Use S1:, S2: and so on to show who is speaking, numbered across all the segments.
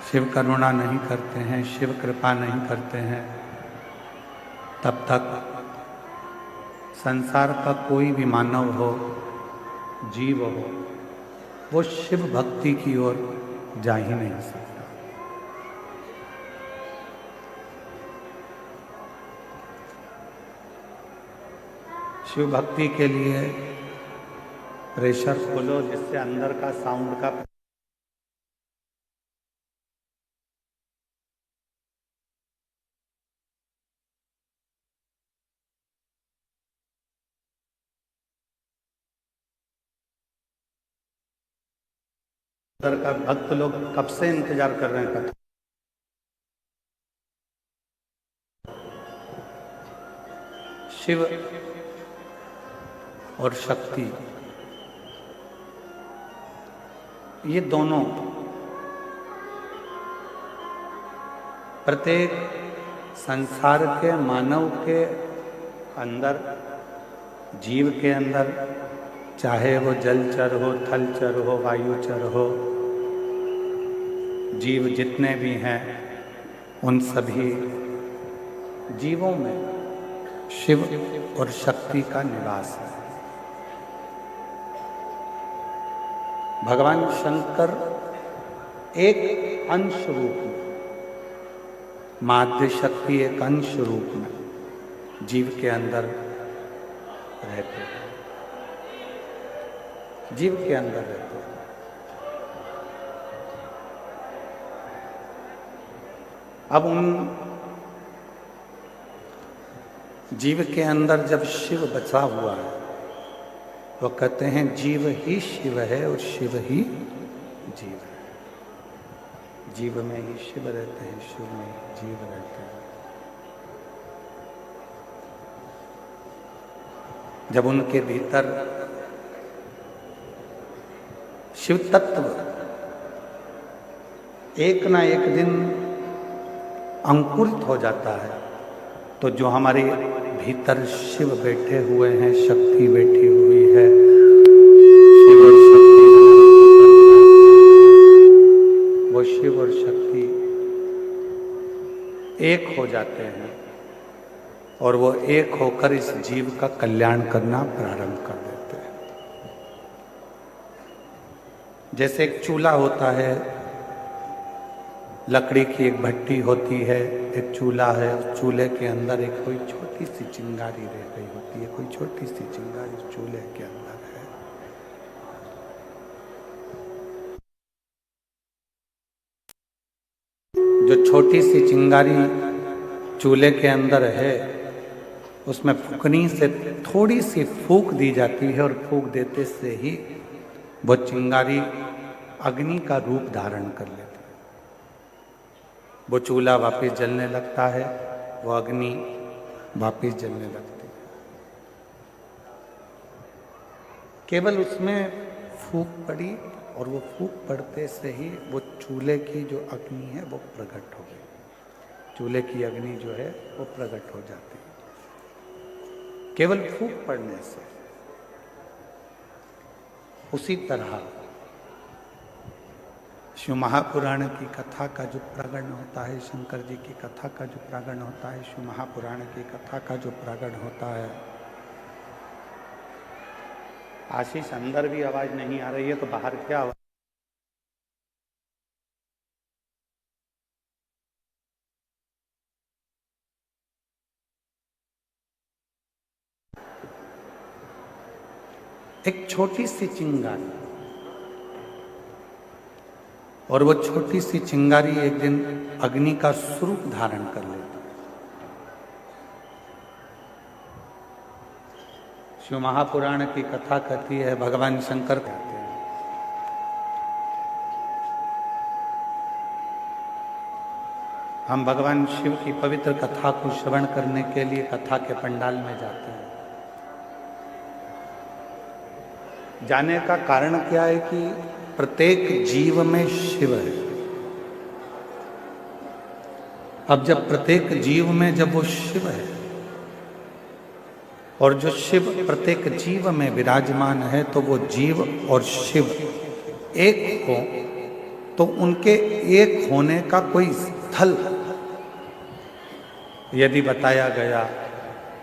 S1: शिव करुणा नहीं करते हैं, शिव कृपा नहीं करते हैं, तब तक संसार का कोई भी मानव हो, जीव हो, वो शिव भक्ति की ओर जा ही नहीं सकता। शिव भक्ति के लिए प्रेशर खोलो जिससे अंदर का साउंड का अंदर का भक्त लोग कब से इंतजार कर रहे हैं। शिव और शक्ति, ये दोनों प्रत्येक संसार के मानव के अंदर, जीव के अंदर, चाहे वो जलचर हो, थलचर हो, वायुचर हो, जीव जितने भी हैं उन सभी जीवों में शिव और शक्ति का निवास है। भगवान शंकर एक अंश रूप में, माध्य शक्ति एक अंश रूप में जीव के अंदर रहते हैं, जीव के अंदर रहते हैं। अब उन जीव के अंदर जब शिव बचा हुआ है, वो कहते हैं जीव ही शिव है और शिव ही जीव है। जीव में ही शिव रहते हैं, शिव में ही जीव रहते हैं। जब उनके भीतर शिव तत्व एक ना एक दिन अंकुरित हो जाता है, तो जो हमारे भीतर शिव बैठे हुए हैं, शक्ति बैठी हुई है, शिव और शक्ति, वो शिव और शक्ति एक हो जाते हैं और वो एक होकर इस जीव का कल्याण करना प्रारंभ कर देते हैं। जैसे एक चूल्हा होता है, लकड़ी की एक भट्टी होती है, एक चूल्हा है, उस चूल्हे के अंदर एक कोई छोटी सी चिंगारी रह गई होती है, कोई छोटी सी चिंगारी चूल्हे के अंदर है। जो छोटी सी चिंगारी चूल्हे के अंदर है, उसमें फूकनी से थोड़ी सी फूक दी जाती है और फूक देते से ही वो चिंगारी अग्नि का रूप धारण कर लेती है। वो चूल्हा वापस जलने लगता है, वो अग्नि वापस जलने लगती है। केवल उसमें फूक पड़ी और वो फूक पड़ते से ही वो चूल्हे की जो अग्नि है वो प्रकट हो गई। चूल्हे की अग्नि जो है वो प्रकट हो जाती है केवल फूक पड़ने से। उसी तरह शिव महापुराण की कथा का जो प्रागण होता है, शंकर जी की कथा का जो प्रागण होता है, शिव महापुराण की कथा का जो प्रागण होता है। आशीष, अंदर भी आवाज नहीं आ रही है तो बाहर क्या आवाज? एक छोटी सी चिंगारी, और वो छोटी सी चिंगारी एक दिन अग्नि का स्वरूप धारण कर लेती है। शिव महापुराण की कथा कहती है, भगवान शंकर कहते हैं, हम भगवान शिव की पवित्र कथा को श्रवण करने के लिए कथा के पंडाल में जाते हैं। जाने का कारण क्या है कि प्रत्येक जीव में शिव है। अब जब प्रत्येक जीव में जब वो शिव है और जो शिव प्रत्येक जीव में विराजमान है, तो वो जीव और शिव एक हो तो उनके एक होने का कोई स्थल यदि बताया गया,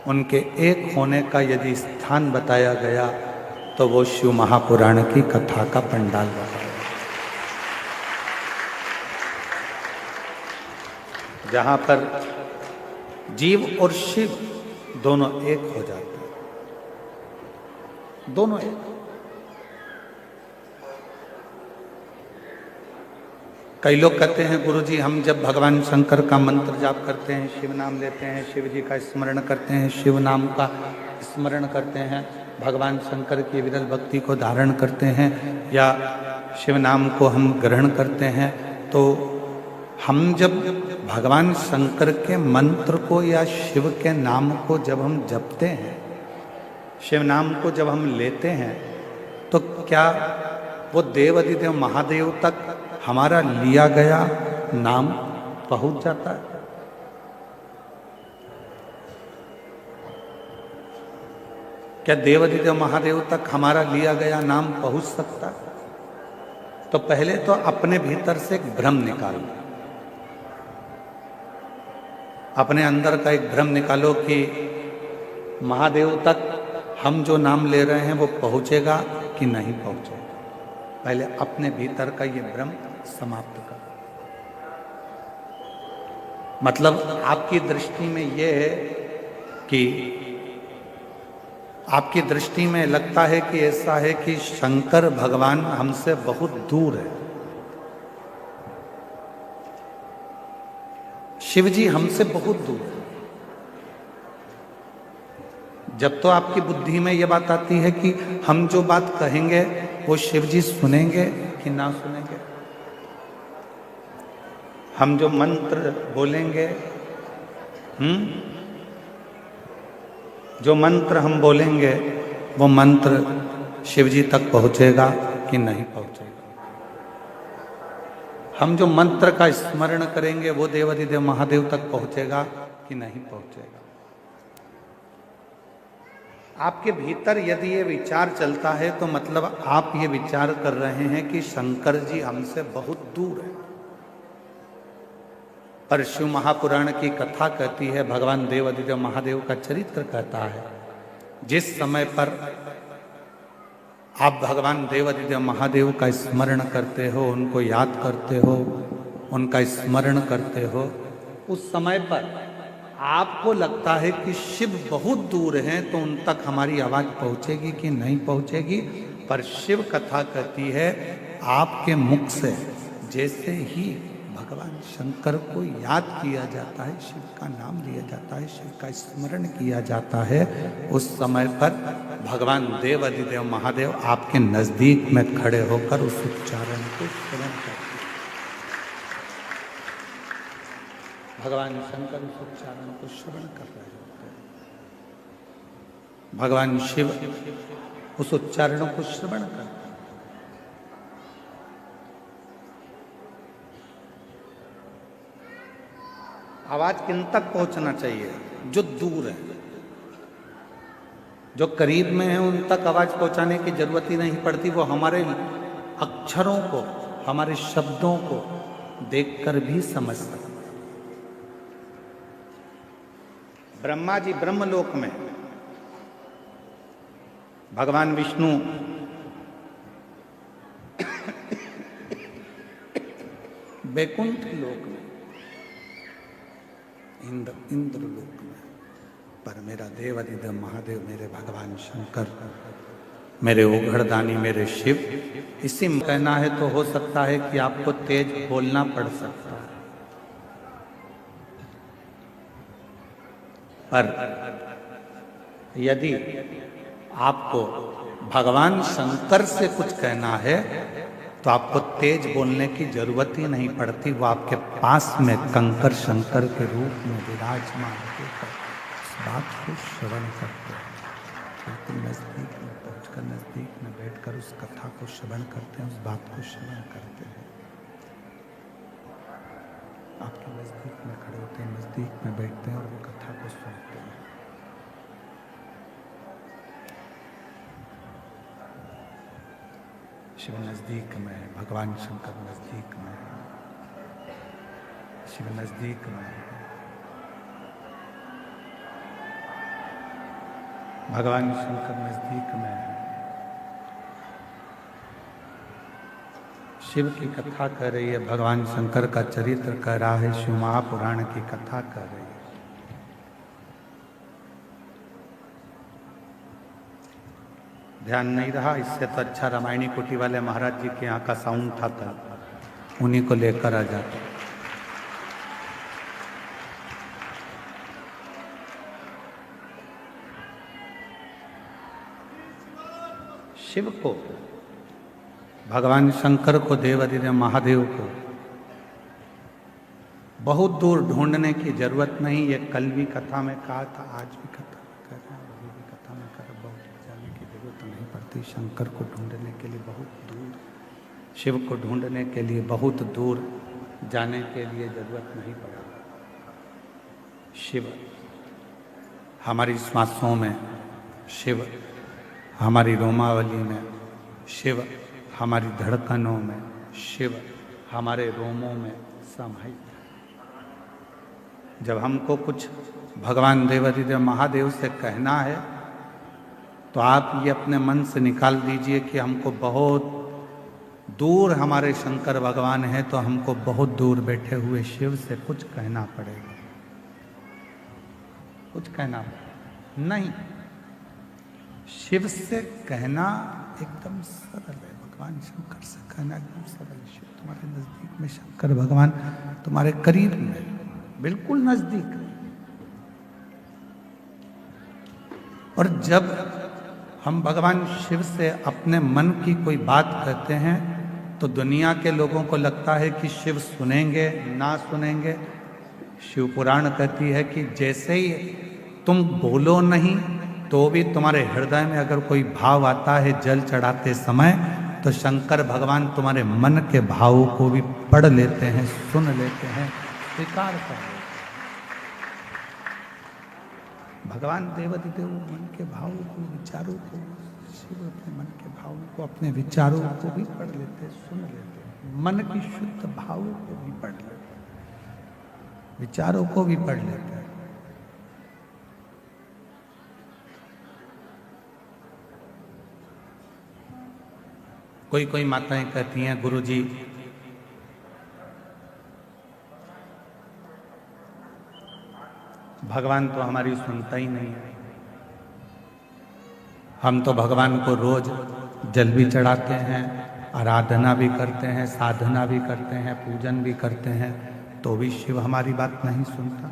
S1: उनके एक होने का यदि स्थान बताया गया, तो वो शिव महापुराण की कथा का पंडाल बताया, जहां पर जीव और शिव दोनों एक हो जाते हैं, दोनों एक। कई लोग कहते हैं गुरुजी हम जब भगवान शंकर का मंत्र जाप करते हैं, शिव नाम लेते हैं, शिव जी का स्मरण करते हैं, शिव नाम का स्मरण करते हैं, भगवान शंकर की विरल भक्ति को धारण करते हैं या शिव नाम को हम ग्रहण करते हैं, तो हम जब भगवान शंकर के मंत्र को या शिव के नाम को जब हम जपते हैं, शिव नाम को जब हम लेते हैं, तो क्या वो देव अधिदेव महादेव तक हमारा लिया गया नाम पहुंच जाता है? क्या देव अधिदेव महादेव तक हमारा लिया गया नाम पहुंच सकता है? तो पहले तो अपने भीतर से एक भ्रम निकालो, अपने अंदर का एक भ्रम निकालो कि महादेव तक हम जो नाम ले रहे हैं वो पहुंचेगा कि नहीं पहुंचेगा। पहले अपने भीतर का ये भ्रम समाप्त करो। मतलब आपकी दृष्टि में ये है कि आपकी दृष्टि में लगता है कि ऐसा है कि शंकर भगवान हमसे बहुत दूर है, शिव जी हमसे बहुत दूर है। जब तो आपकी बुद्धि में यह बात आती है कि हम जो बात कहेंगे वो शिव जी सुनेंगे कि ना सुनेंगे, हम जो मंत्र बोलेंगे, जो मंत्र हम बोलेंगे वो मंत्र शिव जी तक पहुंचेगा कि नहीं पहुंचेगा, हम जो मंत्र का स्मरण करेंगे वो देवाधिदेव महादेव तक पहुंचेगा कि नहीं पहुंचेगा। आपके भीतर यदि ये विचार चलता है तो मतलब आप ये विचार कर रहे हैं कि शंकर जी हमसे बहुत दूर है। पर शिव महापुराण की कथा कहती है, भगवान देवाधिदेव महादेव का चरित्र कहता है, जिस समय पर आप भगवान देवाधिदेव महादेव का स्मरण करते हो, उनको याद करते हो, उनका स्मरण करते हो, उस समय पर आपको लगता है कि शिव बहुत दूर हैं, तो उन तक हमारी आवाज पहुंचेगी कि नहीं पहुंचेगी। पर शिव कथा कहती है आपके मुख से जैसे ही भगवान शंकर को याद किया जाता है, शिव का नाम लिया जाता है, शिव का स्मरण किया जाता है, उस समय पर भगवान देव अधिदेव महादेव आपके नजदीक में खड़े होकर उस उच्चारण को श्रवण करते हैं। भगवान शंकर उस उच्चारण को श्रवण कर रहे होते हैं, भगवान शिव उस उच्चारणों को श्रवण करते हैं। आवाज किन तक पहुंचना चाहिए? जो दूर है, जो करीब में है उन तक आवाज पहुंचाने की जरूरत ही नहीं पड़ती, वो हमारे अक्षरों को, हमारे शब्दों को देखकर भी समझ सकते। ब्रह्मा जी ब्रह्मलोक में, भगवान विष्णु बैकुंठ लोक में, इंद्र लोक में, पर मेरा देव अधिदेव महादेव, मेरे भगवान शंकर, मेरे ओघड़दानी, मेरे शिव, इसी में कहना है तो हो सकता है कि आपको तेज बोलना पड़ सकता है, पर यदि आपको भगवान शंकर से कुछ कहना है तो आपको तेज बोलने की जरूरत ही नहीं पड़ती, वो आपके पास में कंकर शंकर के रूप में विराजमान होकर इस बात को श्रवण करते हैं। बिल्कुल नजदीक में पहुंचकर, नजदीक में बैठकर उस कथा को श्रवण करते हैं, उस बात को श्रवण करते हैं। आपके नजदीक में खड़े होते हैं, नजदीक में बैठते हैं और वो कथा को सुनते हैं। शिव नजदीक में है, भगवान शंकर नजदीक में है, शिव नजदीक में है, भगवान शंकर नजदीक में है। शिव की कथा कर रही है, भगवान शंकर का चरित्र कह रहा है, शिव महापुराण की कथा कर रही है। ध्यान नहीं रहा, इससे तो अच्छा रामायणी कुटी वाले महाराज जी के यहाँ का साउंड था, उन्हीं को लेकर आ जाते। शिव को, भगवान शंकर को, देवाधिदेव महादेव को बहुत दूर ढूंढने की जरूरत नहीं। ये कल भी कथा में कहा था, आज भी कथा में कर रहा हूं, अभी भी कथा में कर, बहुत जाने की जरूरत नहीं पड़ती। शंकर को ढूंढने के लिए बहुत दूर, शिव को ढूंढने के लिए बहुत दूर जाने के लिए जरूरत नहीं पड़ा। शिव हमारी श्वासों में, शिव हमारी रोमावली में, शिव हमारी धड़कनों में, शिव हमारे रोमों में समाहित। जब हमको कुछ भगवान देवाधिदेव महादेव से कहना है तो आप ये अपने मन से निकाल दीजिए कि हमको बहुत दूर हमारे शंकर भगवान हैं, तो हमको बहुत दूर बैठे हुए शिव से कुछ कहना पड़ेगा। कुछ कहना नहीं, शिव से कहना एकदम सरल है। भगवान शंकर से कहना एकदम सरल। शिव तुम्हारे नजदीक में, शंकर भगवान तुम्हारे करीब में, बिल्कुल नजदीक। और जब हम भगवान शिव से अपने मन की कोई बात कहते हैं तो दुनिया के लोगों को लगता है कि शिव सुनेंगे ना सुनेंगे। शिव पुराण कहती है कि जैसे ही तुम बोलो नहीं तो भी तुम्हारे हृदय में अगर कोई भाव आता है जल चढ़ाते समय, तो शंकर भगवान तुम्हारे मन के भावों को भी पढ़ लेते हैं, सुन लेते हैं, स्वीकार कर लेते। भगवान देवाधिदेव मन के भावों को, विचारों को, शिव अपने मन के भावों को, अपने विचारों को भी पढ़ लेते हैं, सुन लेते हैं। मन की शुद्ध भावों को भी पढ़ लेते हैं, विचारों को भी पढ़ लेते हैं। कोई कोई माताएं कहती हैं, गुरुजी भगवान तो हमारी सुनता ही नहीं है। हम तो भगवान को रोज जल भी चढ़ाते हैं, आराधना भी करते हैं, साधना भी करते हैं, पूजन भी करते हैं, तो भी शिव हमारी बात नहीं सुनता।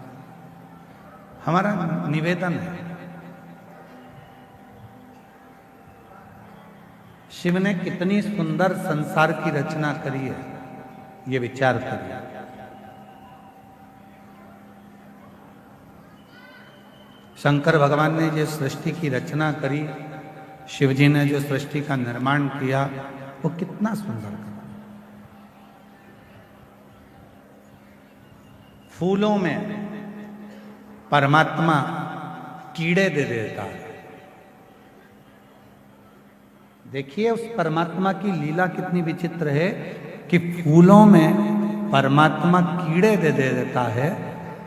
S1: हमारा निवेदन है, शिव ने कितनी सुंदर संसार की रचना करी है, ये विचार करिए। शंकर भगवान ने जो सृष्टि की रचना करी, शिव जी ने जो सृष्टि का निर्माण किया, वो कितना सुंदर करा। फूलों में परमात्मा कीड़े दे देता है। देखिए उस परमात्मा की लीला कितनी विचित्र है कि फूलों में परमात्मा कीड़े दे देता है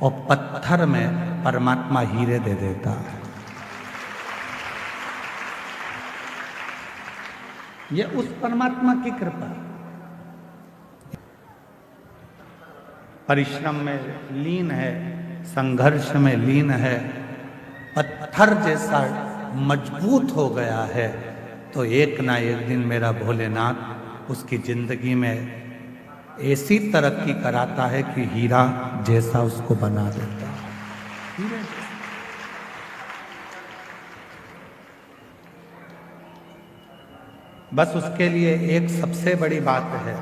S1: और पत्थर में परमात्मा हीरे दे देता है। ये उस परमात्मा की कृपा। परिश्रम में लीन है, संघर्ष में लीन है, पत्थर जैसा मजबूत हो गया है, तो एक ना एक दिन मेरा भोलेनाथ उसकी जिंदगी में ऐसी तरक्की कराता है कि हीरा जैसा उसको बना देता है। बस उसके लिए एक सबसे बड़ी बात है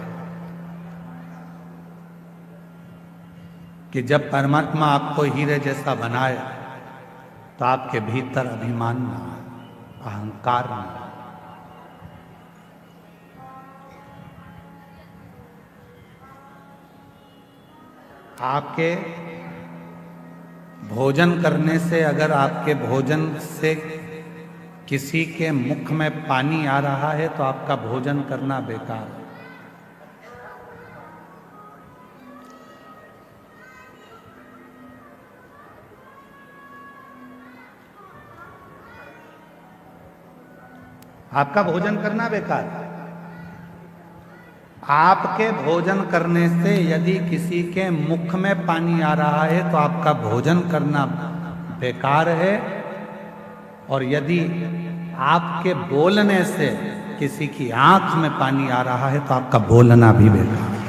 S1: कि जब परमात्मा आपको हीरे जैसा बनाए तो आपके भीतर अभिमान ना आए, अहंकार ना आए। आपके भोजन करने से, अगर आपके भोजन से किसी के मुख में पानी आ रहा है तो आपका भोजन करना बेकार है। आपका भोजन करना बेकार है। आपके भोजन करने से यदि किसी के मुख में पानी आ रहा है तो आपका भोजन करना बेकार है, और यदि आपके बोलने से किसी की आंख में पानी आ रहा है तो आपका बोलना भी बेकार है।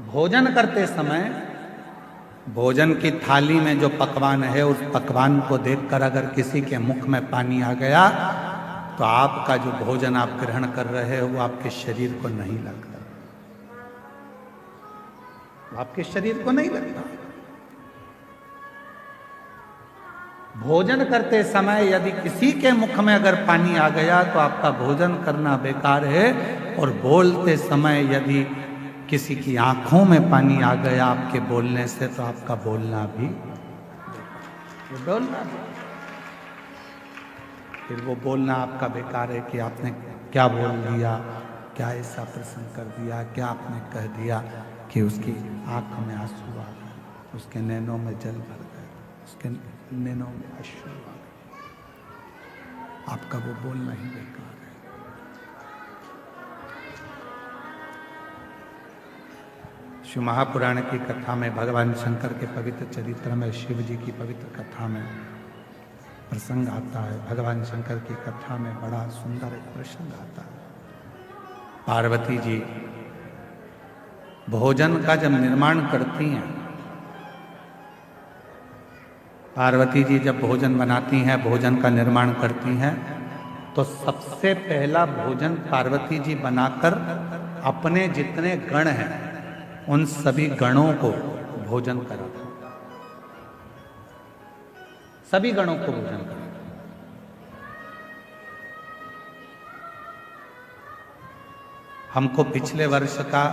S1: भोजन करते समय भोजन की थाली में जो पकवान है उस पकवान को देखकर अगर किसी के मुख में पानी आ गया तो आपका जो भोजन आप ग्रहण कर रहे हो वो आपके शरीर को नहीं लगता, आपके शरीर को नहीं लगता। भोजन करते समय यदि किसी के मुख में अगर पानी आ गया तो आपका भोजन करना बेकार है, और बोलते समय यदि किसी की आंखों में पानी आ गया आपके बोलने से तो आपका बोलना भी फिर वो बोलना आपका बेकार है कि आपने क्या बोल दिया, क्या ऐसा प्रश्न कर दिया, क्या आपने कह दिया कि उसकी आंख में आंसू आ गए, उसके नैनों में जल भर गए, उसके नैनों में अश्रु आ गए। आपका वो बोलना ही बेकार है। शिव महापुराण की कथा में भगवान शंकर के पवित्र चरित्र में शिव जी की पवित्र कथा में प्रसंग आता है। भगवान शंकर की कथा में बड़ा सुंदर एक प्रसंग आता है। पार्वती जी भोजन का जब निर्माण करती हैं, पार्वती जी जब भोजन बनाती हैं, भोजन का निर्माण करती हैं, तो सबसे पहला भोजन पार्वती जी बनाकर अपने जितने गण हैं उन सभी गणों को भोजन कराते, सभी गणों को भोजन कराते। हमको पिछले वर्ष का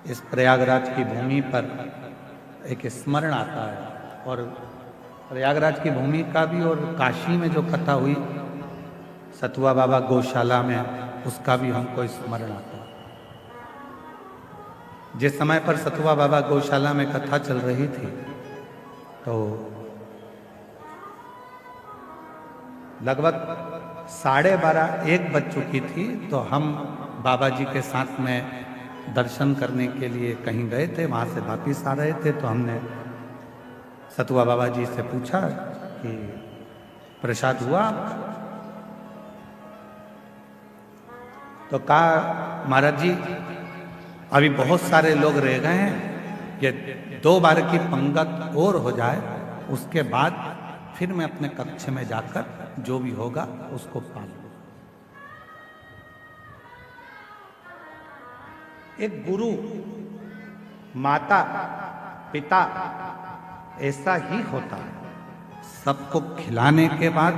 S1: इस प्रयागराज की भूमि पर एक स्मरण आता है, और प्रयागराज की भूमि का भी और काशी में जो कथा हुई सतुआ बाबा गौशाला में, उसका भी हमको स्मरण आता है। जिस समय पर सतुआ बाबा गौशाला में कथा चल रही थी तो लगभग 12:30-1 बज चुकी थी, तो हम बाबा जी के साथ में दर्शन करने के लिए कहीं गए थे, वहाँ से वापिस आ रहे थे। तो हमने सतुआ बाबा जी से पूछा कि प्रसाद हुआ? तो कहा महाराज जी अभी बहुत सारे लोग रह गए हैं, ये 2 बार की पंगत और हो जाए उसके बाद फिर मैं अपने कक्ष में जाकर जो भी होगा उसको पाल लूं। एक गुरु, माता, पिता ऐसा ही होता है। सबको खिलाने के बाद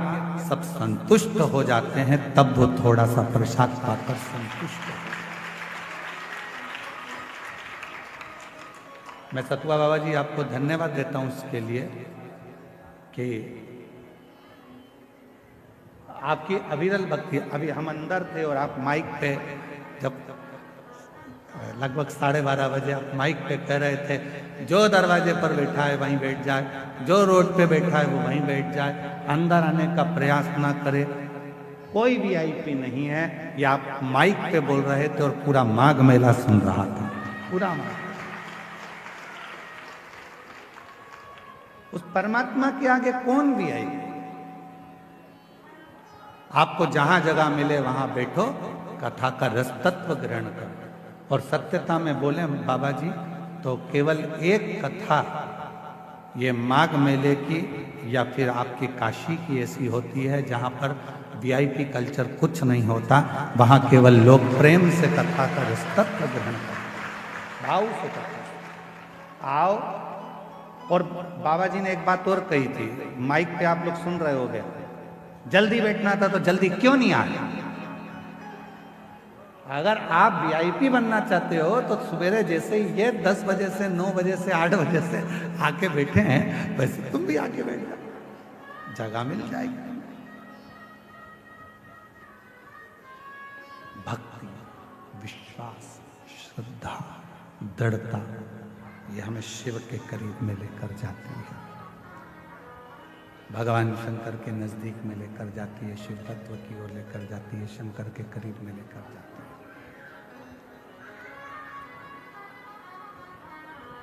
S1: सब संतुष्ट हो जाते हैं, तब वो थोड़ा सा प्रसाद पाकर संतुष्ट हो। मैं सतुआ बाबा जी आपको धन्यवाद देता हूं उसके लिए कि आपकी अविरल भक्ति। अभी हम अंदर थे और आप माइक पे जब लगभग 12:30 बजे आप माइक पे कह रहे थे जो दरवाजे पर बैठा है वहीं बैठ जाए, जो रोड पे बैठा है वो वहीं बैठ जाए, अंदर आने का प्रयास ना करे। कोई वीआईपी नहीं है, ये आप माइक पे बोल रहे थे और पूरा माघ मेला सुन रहा था, पूरा माघ। उस परमात्मा के आगे कौन वीआईपी? आपको जहां जगह मिले वहां बैठो, कथा का रस तत्व ग्रहण करो। और सत्यता में बोले बाबा जी तो केवल एक कथा ये माघ मेले की या फिर आपकी काशी की ऐसी होती है जहां पर वीआईपी कल्चर कुछ नहीं होता, वहां केवल लोग प्रेम से कथा का रस तत्व ग्रहण करते, भाव से कथा आओ। और बाबा जी ने एक बात और कही थी, माइक पे आप लोग सुन रहे होगे, जल्दी बैठना था तो जल्दी क्यों नहीं आए? अगर आप वीआईपी बनना चाहते हो तो सवेरे जैसे ही ये 10 बजे से 9 बजे से 8 बजे से आके बैठे हैं वैसे तुम भी आके बैठ जाओ, जगह मिल जाएगी। भक्ति, विश्वास, श्रद्धा, दृढ़ता ये हमें शिव के करीब में लेकर जाती है, भगवान शंकर के नजदीक में लेकर जाती है, शिव तत्व की ओर लेकर जाती है, शंकर के करीब में लेकर जाती है।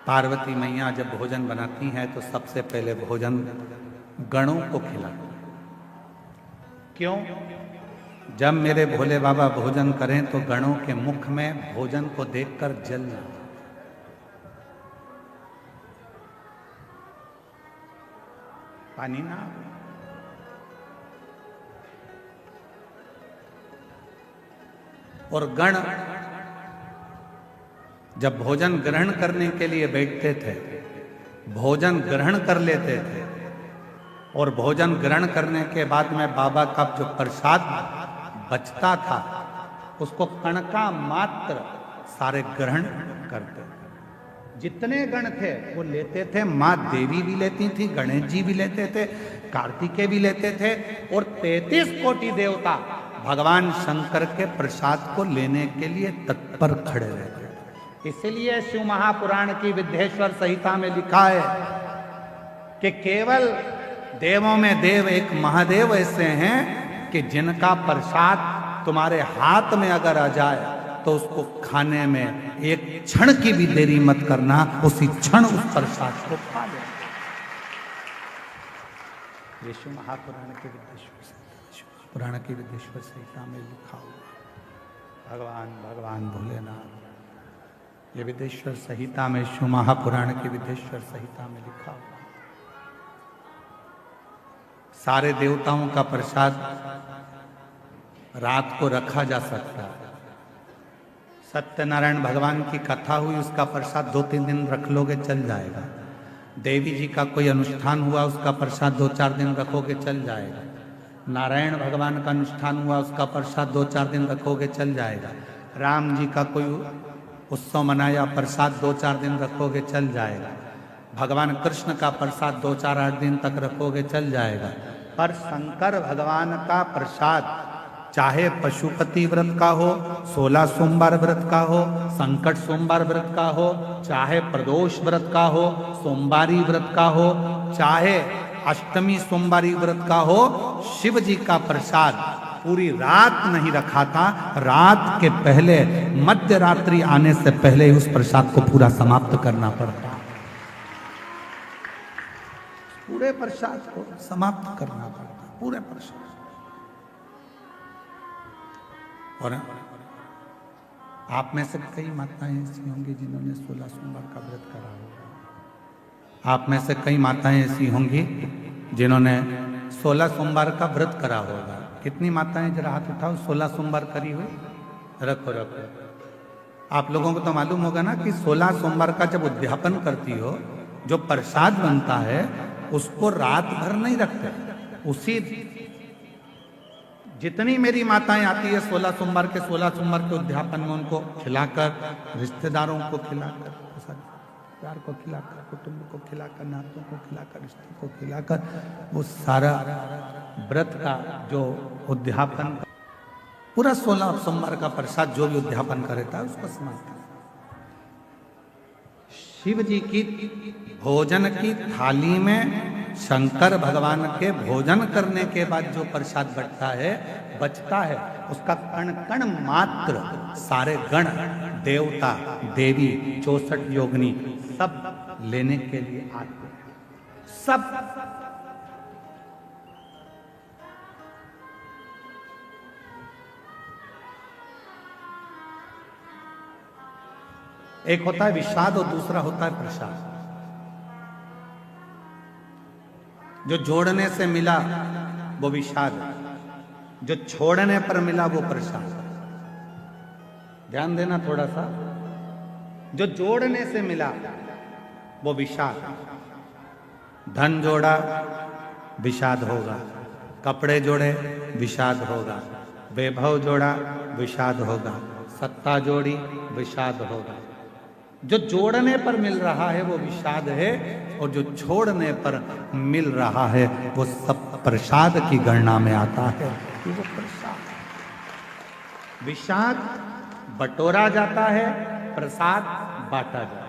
S1: पार्वती मैया जब भोजन बनाती हैं तो सबसे पहले भोजन गणों को खिलाती है। क्यों? जब मेरे भोले बाबा भोजन करें तो गणों के मुख में भोजन को देखकर जल जाए। पानी ना और गण जब भोजन ग्रहण करने के लिए बैठते थे, भोजन ग्रहण कर लेते थे और भोजन ग्रहण करने के बाद में बाबा का जो प्रसाद बचता था उसको कणका मात्र सारे ग्रहण करते थे। जितने गण थे वो लेते थे, माँ देवी भी लेती थी, गणेश जी भी लेते थे, कार्तिकेय भी लेते थे और 33 कोटि देवता भगवान शंकर के प्रसाद को लेने के लिए तत्पर खड़े रहते थे। इसलिए शिव महापुराण की विद्येश्वर संहिता में लिखा है कि केवल देवों में देव एक महादेव ऐसे हैं कि जिनका प्रसाद तुम्हारे हाथ में अगर आ जाए तो उसको खाने में एक क्षण की भी देरी मत करना, उसी क्षण उस प्रसाद को खा ले। शिव महापुराण के विद्येश्वर संहिता में लिखा हुआ भगवान भोलेनाथ, ये विद्येश्वर संहिता में, शिव महापुराण के विद्येश्वर संहिता में लिखा हुआ। सारे देवताओं का प्रसाद रात को रखा जा सकता है। सत्यनारायण भगवान की कथा हुई, उसका प्रसाद 2-3 दिन रख लोगे चल जाएगा। देवी जी का कोई अनुष्ठान हुआ, उसका प्रसाद 2-4 दिन रखोगे चल जाएगा। नारायण भगवान का अनुष्ठान हुआ, उसका प्रसाद 2-4 दिन रखोगे चल जाएगा। राम जी का कोई उत्सव मनाया, प्रसाद 2-4 दिन रखोगे चल जाएगा। भगवान कृष्ण का प्रसाद 2-4-8 दिन तक रखोगे चल जाएगा। पर शंकर भगवान का प्रसाद चाहे पशुपति व्रत का हो, 16 सोमवार व्रत का हो, संकट सोमवार व्रत का हो, चाहे प्रदोष व्रत का हो, सोमवारी व्रत का हो, चाहे अष्टमी सोमवारी व्रत का हो, शिव जी का प्रसाद पूरी रात नहीं रखा था। रात के पहले, मध्य रात्रि आने से पहले उस प्रसाद को पूरा समाप्त करना पड़ता, पूरे प्रसाद को समाप्त करना पड़ता, पूरे प्रसाद। और आप में से कई माताएं ऐसी होंगी जिन्होंने 16 सोमवार का व्रत करा होगा। आप में से कई माताएं ऐसी होंगी जिन्होंने 16 सोमवार का व्रत करा होगा। कितनी माताएं, जरा हाथ उठाओ, 16 सोमवार करी हुई? रखो। आप लोगों को तो मालूम होगा ना कि 16 सोमवार का जब उद्यापन करती हो, जो प्रसाद बनता है उसको रात भर नहीं रखते। उसी जितनी मेरी माताएं आती है 16 सोमवार के उद्यापन में, उनको खिलाकर, रिश्तेदारों को खिलाकर, परिवार को खिलाकर, कुटुंब को खिलाकर, नातों को खिलाकर, रिश्ते को खिलाकर, वो सारा व्रत का जो उद्यापन, पूरा 16 सोमवार का प्रसाद जो भी उद्यापन करता है उसको समाप्त। शिव जी की भोजन की थाली में शंकर भगवान के भोजन करने के बाद जो प्रसाद बचता है उसका कण कण मात्र सारे गण, देवता, देवी, 64 योगिनी सब लेने के लिए आते हैं। सब एक होता है विषाद और दूसरा होता है प्रसाद। जो जोड़ने से मिला वो विषाद, जो छोड़ने पर मिला वो प्रसाद। ध्यान देना थोड़ा सा। जो जोड़ने से मिला वो विषाद। धन जोड़ा विषाद होगा, कपड़े जोड़े विषाद होगा, वैभव जोड़ा विषाद होगा, सत्ता जोड़ी विषाद होगा। जो जोड़ने पर मिल रहा है वो विषाद है, और जो छोड़ने पर मिल रहा है वो सब प्रसाद की गणना में आता है कि वो प्रसाद। विषाद बटोरा जाता है, प्रसाद बांटा जाता है।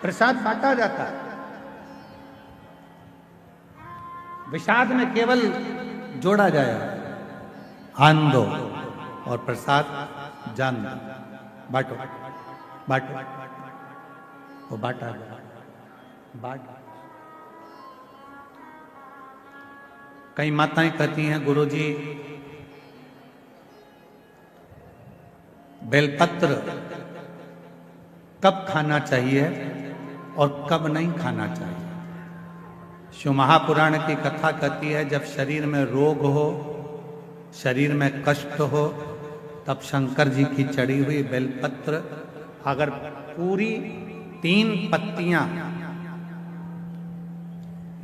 S1: प्रसाद बांटा जाता है। विषाद में केवल जोड़ा जाए, आन दो और प्रसाद जान दो, बांटो बांटो, वो बांटा गया, बांट। कई माताएं कहती हैं, गुरुजी बेलपत्र कब खाना चाहिए और कब नहीं खाना चाहिए। शिव महापुराण की कथा कहती है, जब शरीर में रोग हो, शरीर में कष्ट हो, तब शंकर जी की चढ़ी हुई बेलपत्र अगर पूरी 3 पत्तियां,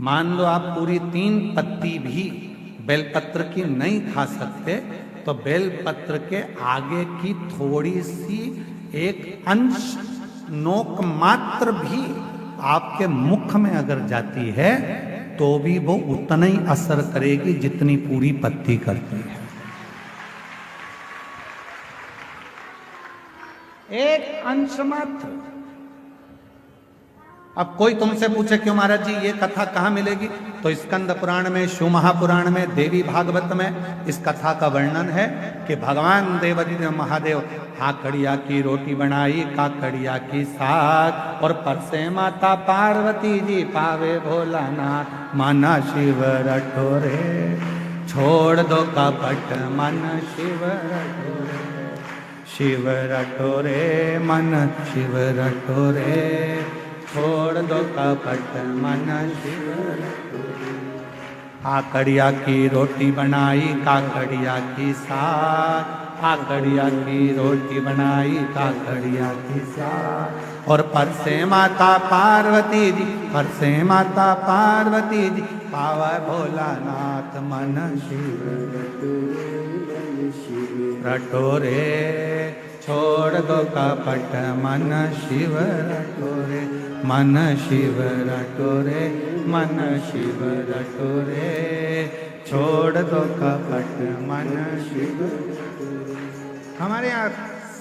S1: मान लो आप पूरी 3 पत्ती भी बेलपत्र की नहीं खा सकते, तो बेलपत्र के आगे की थोड़ी सी एक अंश नोक मात्र भी आपके मुख में अगर जाती है तो भी वो उतना ही असर करेगी जितनी पूरी पत्ती करती है। एक अंश मात्र। अब कोई तुमसे पूछे क्यों महाराज जी ये कथा कहाँ मिलेगी, तो स्कंद पुराण में, शिव महापुराण में, देवी भागवत में इस कथा का वर्णन है कि भगवान देवादिदेव महादेव हाकड़िया की रोटी बनाई, काकड़िया की साग, और परसे माता पार्वती जी पावे भोलानाथ, माना शिव रटोरे, छोड़ दो कपट मन शिव रटोरे, शिव रटोरे मन शिव रटोरे, छोड़ दो कपट मन शिव रटोरे। काकड़िया की रोटी बनाई, काकड़िया की साग, काकड़िया की रोटी बनाई, काकड़िया की साग, और परसे माता पार्वती जी, परसे माता पार्वती जी पावा भोलानाथ, मन शिव रटोरे, छोड़ दो कपट मन शिव रटोरे, मन शिव रटोरे, मन शिव रटोरे, छोड़ दो कपट मन शिव। हमारे यहाँ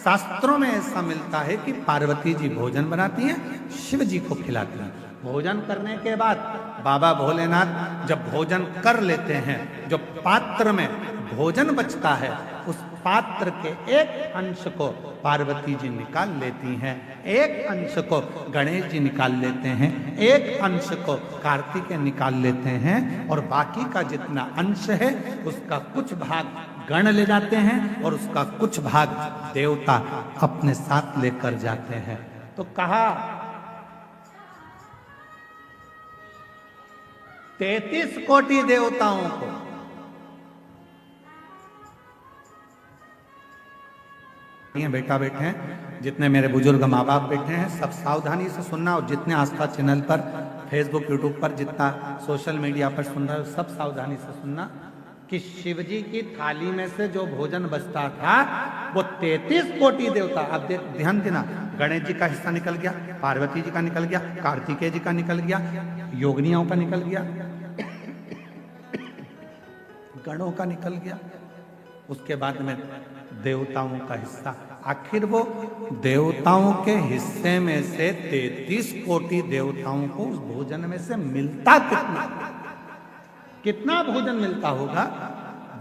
S1: शास्त्रों में ऐसा मिलता है कि पार्वती जी भोजन बनाती हैं, शिव जी को खिलाती हैं। भोजन करने के बाद बाबा भोलेनाथ जब भोजन कर लेते हैं, जो पात्र में भोजन बचता है उस पात्र के एक अंश को पार्वती जी निकाल लेती हैं, एक अंश को गणेश जी निकाल लेते हैं, एक अंश को कार्तिकेय निकाल लेते हैं, और बाकी का जितना अंश है उसका कुछ भाग गण ले जाते हैं और उसका कुछ भाग देवता अपने साथ लेकर जाते हैं। तो कहा 33 कोटि देवताओं को बेटा बैठे हैं, जितने मेरे बुजुर्ग माँ बाप बैठे हैं, सब सावधानी से सुनना, और जितने आस्था चैनल पर, फेसबुक, यूट्यूब पर, जितना सोशल मीडिया पर सुन रहे हो, सब सावधानी से सुनना कि शिव जी की थाली में से जो भोजन बचता था वो 33 कोटि देवता, अब ध्यान देना, गणेश जी का हिस्सा निकल गया, पार्वती जी का निकल गया, कार्तिकेय जी का निकल गया, योगिनियों का निकल गया, गणों का निकल गया, उसके बाद में देवताओं का हिस्सा। आखिर वो देवताओं के हिस्से में से 33 कोटि देवताओं को उस भोजन में से मिलता कितना, कितना भोजन मिलता होगा,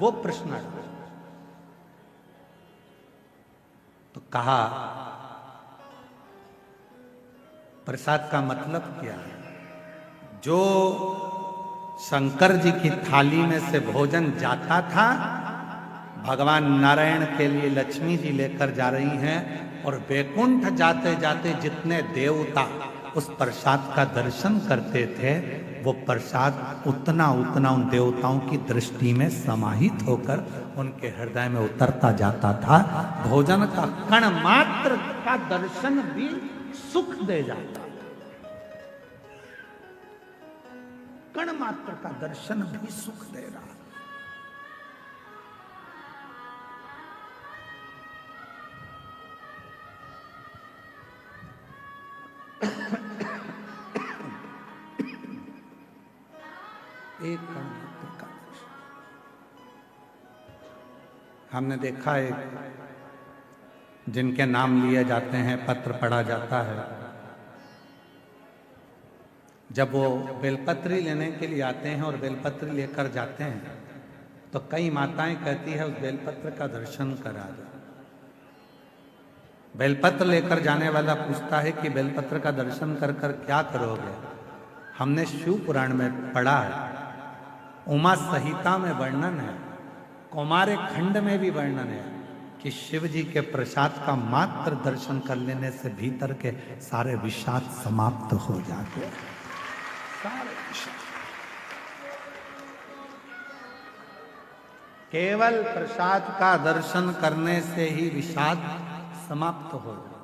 S1: वो प्रश्न है। तो कहा प्रसाद का मतलब क्या है? जो शंकर जी की थाली में से भोजन जाता था, भगवान नारायण के लिए लक्ष्मी जी लेकर जा रही हैं, और वैकुंठ जाते जाते जितने देवता उस प्रसाद का दर्शन करते थे, वो प्रसाद उतना उतना उन देवताओं की दृष्टि में समाहित होकर उनके हृदय में उतरता जाता था। भोजन का कण मात्र का दर्शन भी सुख दे जाता, कण मात्र का दर्शन भी सुख दे रहा। एक कण मात्र का दर्शन। हमने देखा है जिनके नाम लिए जाते हैं, पत्र पढ़ा जाता है, जब वो बेलपत्री लेने के लिए आते हैं और बेलपत्री लेकर जाते हैं तो कई माताएं कहती है उस बेलपत्र का दर्शन करा दो। बेलपत्र लेकर जाने वाला पूछता है कि बेलपत्र का दर्शन कर कर क्या करोगे? हमने शिव पुराण में पढ़ा है, उमा संहिता में वर्णन है, कौमारे खंड में भी वर्णन है कि शिव जी के प्रसाद का मात्र दर्शन कर लेने से भीतर के सारे विषाद समाप्त हो जाते हैं। केवल प्रसाद का दर्शन करने से ही विषाद समाप्त हो जाए।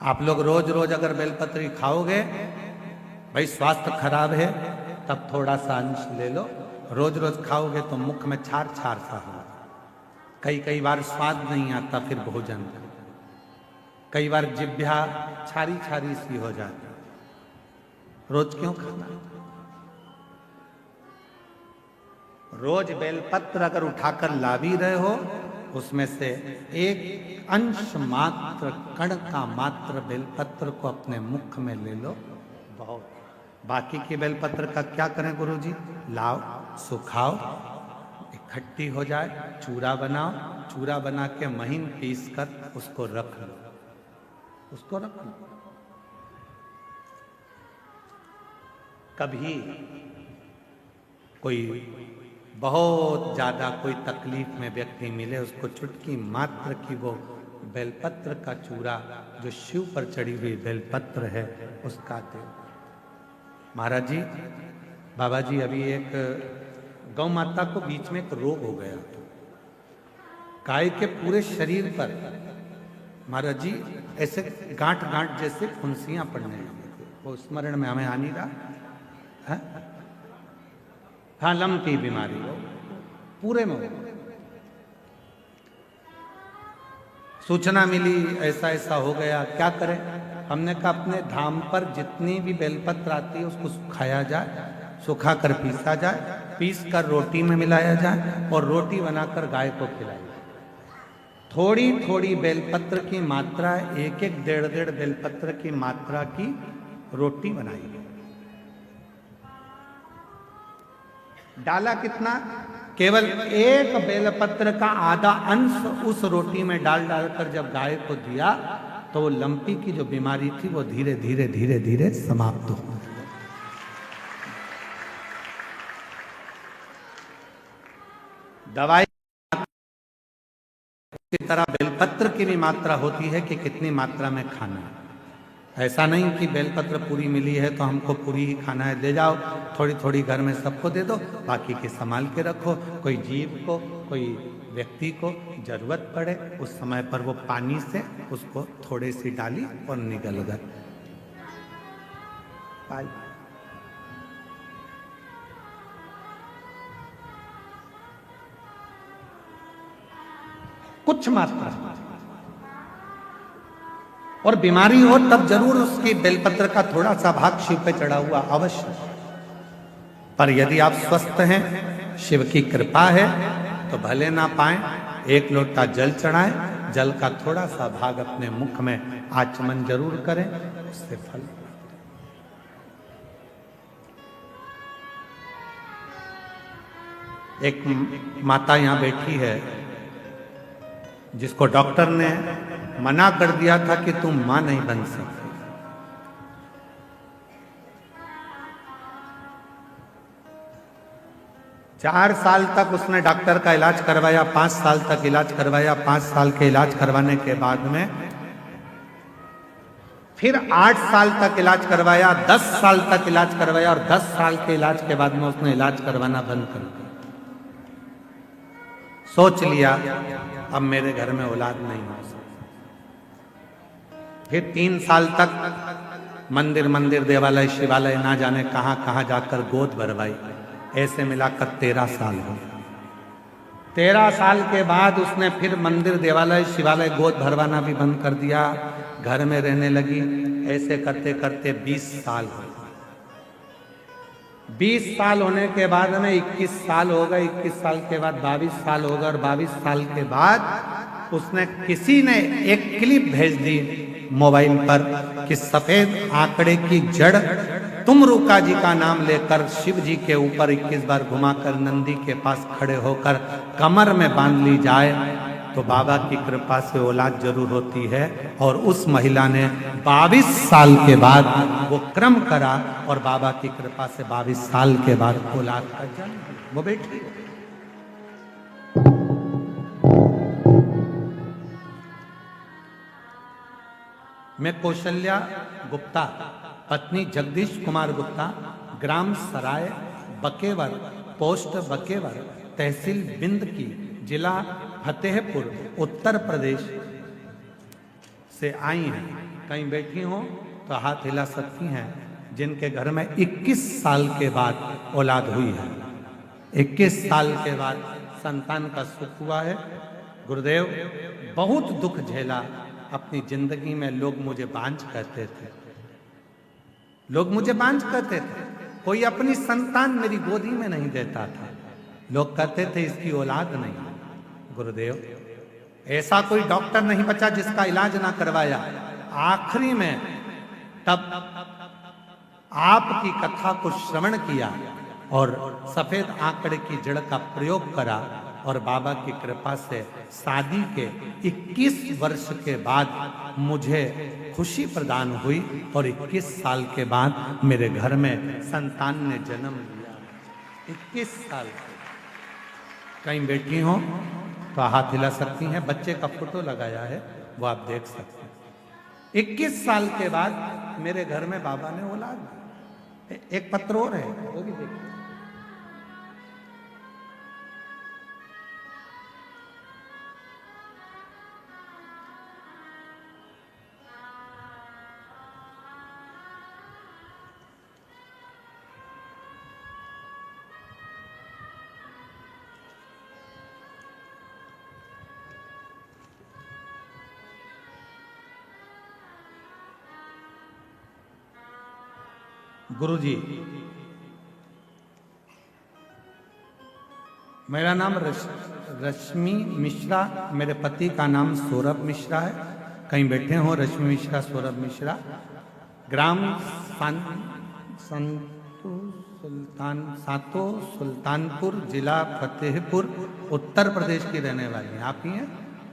S1: आप लोग रोज रोज अगर बेलपत्री खाओगे, भाई स्वास्थ्य खराब है तब थोड़ा सा अंश ले लो, रोज रोज खाओगे तो मुख में छार छार सा हो, कई बार स्वाद नहीं आता फिर भोजन, कई बार जिह्वा छारी छारी सी हो जाती। रोज क्यों खाना? रोज बेलपत्र अगर उठाकर ला भी रहे हो, उसमें से एक अंश मात्र, कण का मात्र बेलपत्र को अपने मुख में ले लो, बहुत। बाकी के बेलपत्र का क्या करें गुरुजी? लाओ, सुखाओ, इकट्ठी हो जाए, चूरा बनाओ, चूरा बना के महीन पीस कर उसको रख लो, उसको रख लो। कभी कोई बहुत ज्यादा कोई तकलीफ में व्यक्ति मिले, उसको चुटकी मात्र की वो बेलपत्र का चूरा जो शिव पर चढ़ी हुई बेलपत्र है उसका दे। महाराज जी, बाबा जी, अभी एक गौ माता को बीच में एक रोग हो गया, गाय के पूरे शरीर पर महाराज जी ऐसे गांठ गांठ जैसे फुंसियां पड़ने लगी, वो स्मरण में हमें आ नहीं रहा है? हाँ, लंपी बीमारी हो पूरे में। सूचना मिली ऐसा ऐसा हो गया, क्या करें? हमने कहा अपने धाम पर जितनी भी बेलपत्र आती है उसको सुखाया जाए, सुखा कर पीसा जाए, पीस कर रोटी में मिलाया जाए और रोटी बनाकर गाय को खिलाई जाए। थोड़ी थोड़ी बेलपत्र की मात्रा, एक एक डेढ़ डेढ़ बेलपत्र की मात्रा की रोटी बनाई गई। डाला कितना? केवल एक बेलपत्र का आधा अंश उस रोटी में डाल डालकर जब गाय को दिया तो वो लंपी की जो बीमारी थी वो धीरे धीरे धीरे धीरे समाप्त हो गई। दवाई की तरह बेलपत्र की भी मात्रा होती है कि कितनी मात्रा में खाना है। ऐसा नहीं कि बेलपत्र पूरी मिली है तो हमको पूरी ही खाना है, ले जाओ, थोड़ी थोड़ी घर में सबको दे दो, बाकी के संभाल के रखो। कोई जीव को, कोई व्यक्ति को जरूरत पड़े उस समय पर वो पानी से उसको थोड़ी सी डाली और निकल गए। कुछ मात्रा, और बीमारी हो तब जरूर उसकी बेलपत्र का थोड़ा सा भाग शिव पे चढ़ा हुआ अवश्य। पर यदि आप स्वस्थ हैं, शिव की कृपा है, तो भले ना पाए, एक लोटा जल चढ़ाएं, जल का थोड़ा सा भाग अपने मुख में आचमन जरूर करें, उससे फल। एक माता यहां बैठी है जिसको डॉक्टर ने मना कर दिया था कि तुम मां नहीं बन सकती। 4 साल तक उसने डॉक्टर का इलाज करवाया, 5 साल तक इलाज करवाया। 5 साल के इलाज करवाने के बाद में फिर 8 साल तक इलाज करवाया, 10 साल तक इलाज करवाया, और 10 साल के इलाज के बाद में उसने इलाज करवाना बंद कर दिया। सोच लिया अब मेरे घर में औलाद नहीं हो सकती। फिर 3 साल तक मंदिर मंदिर, देवालय, शिवालय, ना जाने कहां कहां जाकर गोद भरवाई। ऐसे मिलाकर 13 साल हो। 13 साल के बाद उसने फिर मंदिर, देवालय, शिवालय, गोद भरवाना भी बंद कर दिया। घर में रहने लगी। ऐसे करते करते 20 साल हो। 20 साल होने के बाद में 21 साल हो गए। 21 साल के बाद 22 साल हो गए, और 22 साल के बाद उसने, किसी ने एक क्लिप भेज दी मोबाइल पर कि सफेद आंकड़े की जड़ तुमरुका जी का नाम लेकर शिव जी के ऊपर 21 बार घुमाकर नंदी के पास खड़े होकर कमर में बांध ली जाए तो बाबा की कृपा से औलाद जरूर होती है। और उस महिला ने 22 साल के बाद वो क्रम करा, और बाबा की कृपा से 22 साल के बाद औलाद का जन्म, वो बेटी। मैं कौशल्या गुप्ता, पत्नी जगदीश कुमार गुप्ता, ग्राम सराय, बकेवर, पोस्ट बकेवर, तहसील बिंद की, जिला फतेहपुर, उत्तर प्रदेश से आई हैं। कहीं बैठी हो तो हाथ हिला सकती हैं जिनके घर में 21 साल के बाद औलाद हुई है। 21 साल के बाद संतान का सुख हुआ है। गुरुदेव, बहुत दुख झेला अपनी जिंदगी में। लोग मुझे बांझ कहते थे, लोग मुझे बांझ कहते थे। कोई अपनी संतान मेरी गोदी में नहीं देता था। लोग कहते थे इसकी औलाद नहीं। गुरुदेव, ऐसा कोई डॉक्टर नहीं बचा जिसका इलाज ना करवाया। आखिरी में तब आपकी कथा को श्रवण किया और सफेद आंकड़े की जड़ का प्रयोग करा, और बाबा की कृपा से शादी के 21 वर्ष के बाद मुझे खुशी प्रदान हुई, और 21 साल के बाद मेरे घर में संतान ने जन्म लिया। 21 साल। कहीं बैठी हो तो हाथ हिला सकती हैं। बच्चे का फोटो लगाया है, वो आप देख सकते हैं। 21 साल के बाद मेरे घर में बाबा ने औलाद दी। एक पत्र और है, वो भी देखिए। गुरु जी, मेरा नाम रश्मि मिश्रा, मेरे पति का नाम सौरभ मिश्रा है। कहीं बैठे हो रश्मि मिश्रा, सौरभ मिश्रा, ग्राम सातो सुल्तानपुर, जिला फतेहपुर, उत्तर प्रदेश की रहने वाली हैं। आप ही हैं?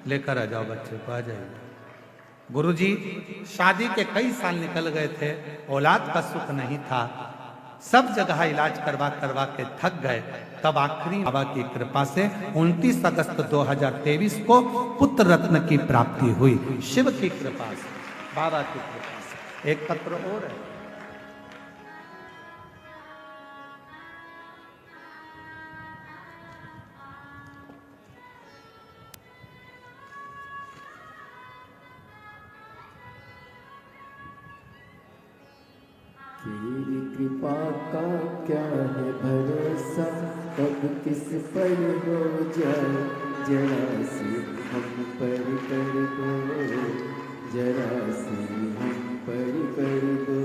S1: लेकर आ जाओ बच्चे को, आ जाइए। गुरुजी, शादी के कई साल निकल गए थे, औलाद का सुख नहीं था। सब जगह इलाज करवा करवा के थक गए। तब आखिरी बाबा की कृपा से 29 अगस्त 2023 को पुत्र रत्न की प्राप्ति हुई, शिव की कृपा से, बाबा की कृपा से। एक पत्र और है।
S2: तेरी कृपा का क्या है भरोसा, कब किस पर हो जाए, जरा सी हम पर कर दो, जरा सी हम पर कर दो।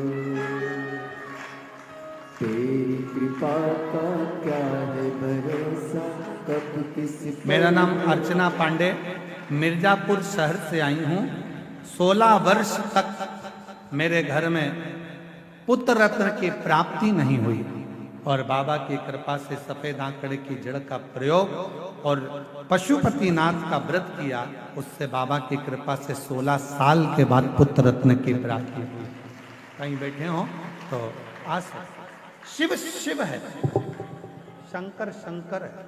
S2: तेरी कृपा का क्या है भरोसा, कब किस पर।
S1: मेरा नाम अर्चना पांडे, मिर्जापुर शहर से आई हूँ। 16 वर्ष तक मेरे घर में पुत्र रत्न की प्राप्ति नहीं हुई, और बाबा की कृपा से सफेद आंकड़े की जड़ का प्रयोग और पशुपतिनाथ का व्रत किया। उससे बाबा की कृपा से 16 साल के बाद पुत्र रत्न की प्राप्ति हुई। कहीं बैठे हो तो आ सकते। शिव शिव है, शंकर शंकर है,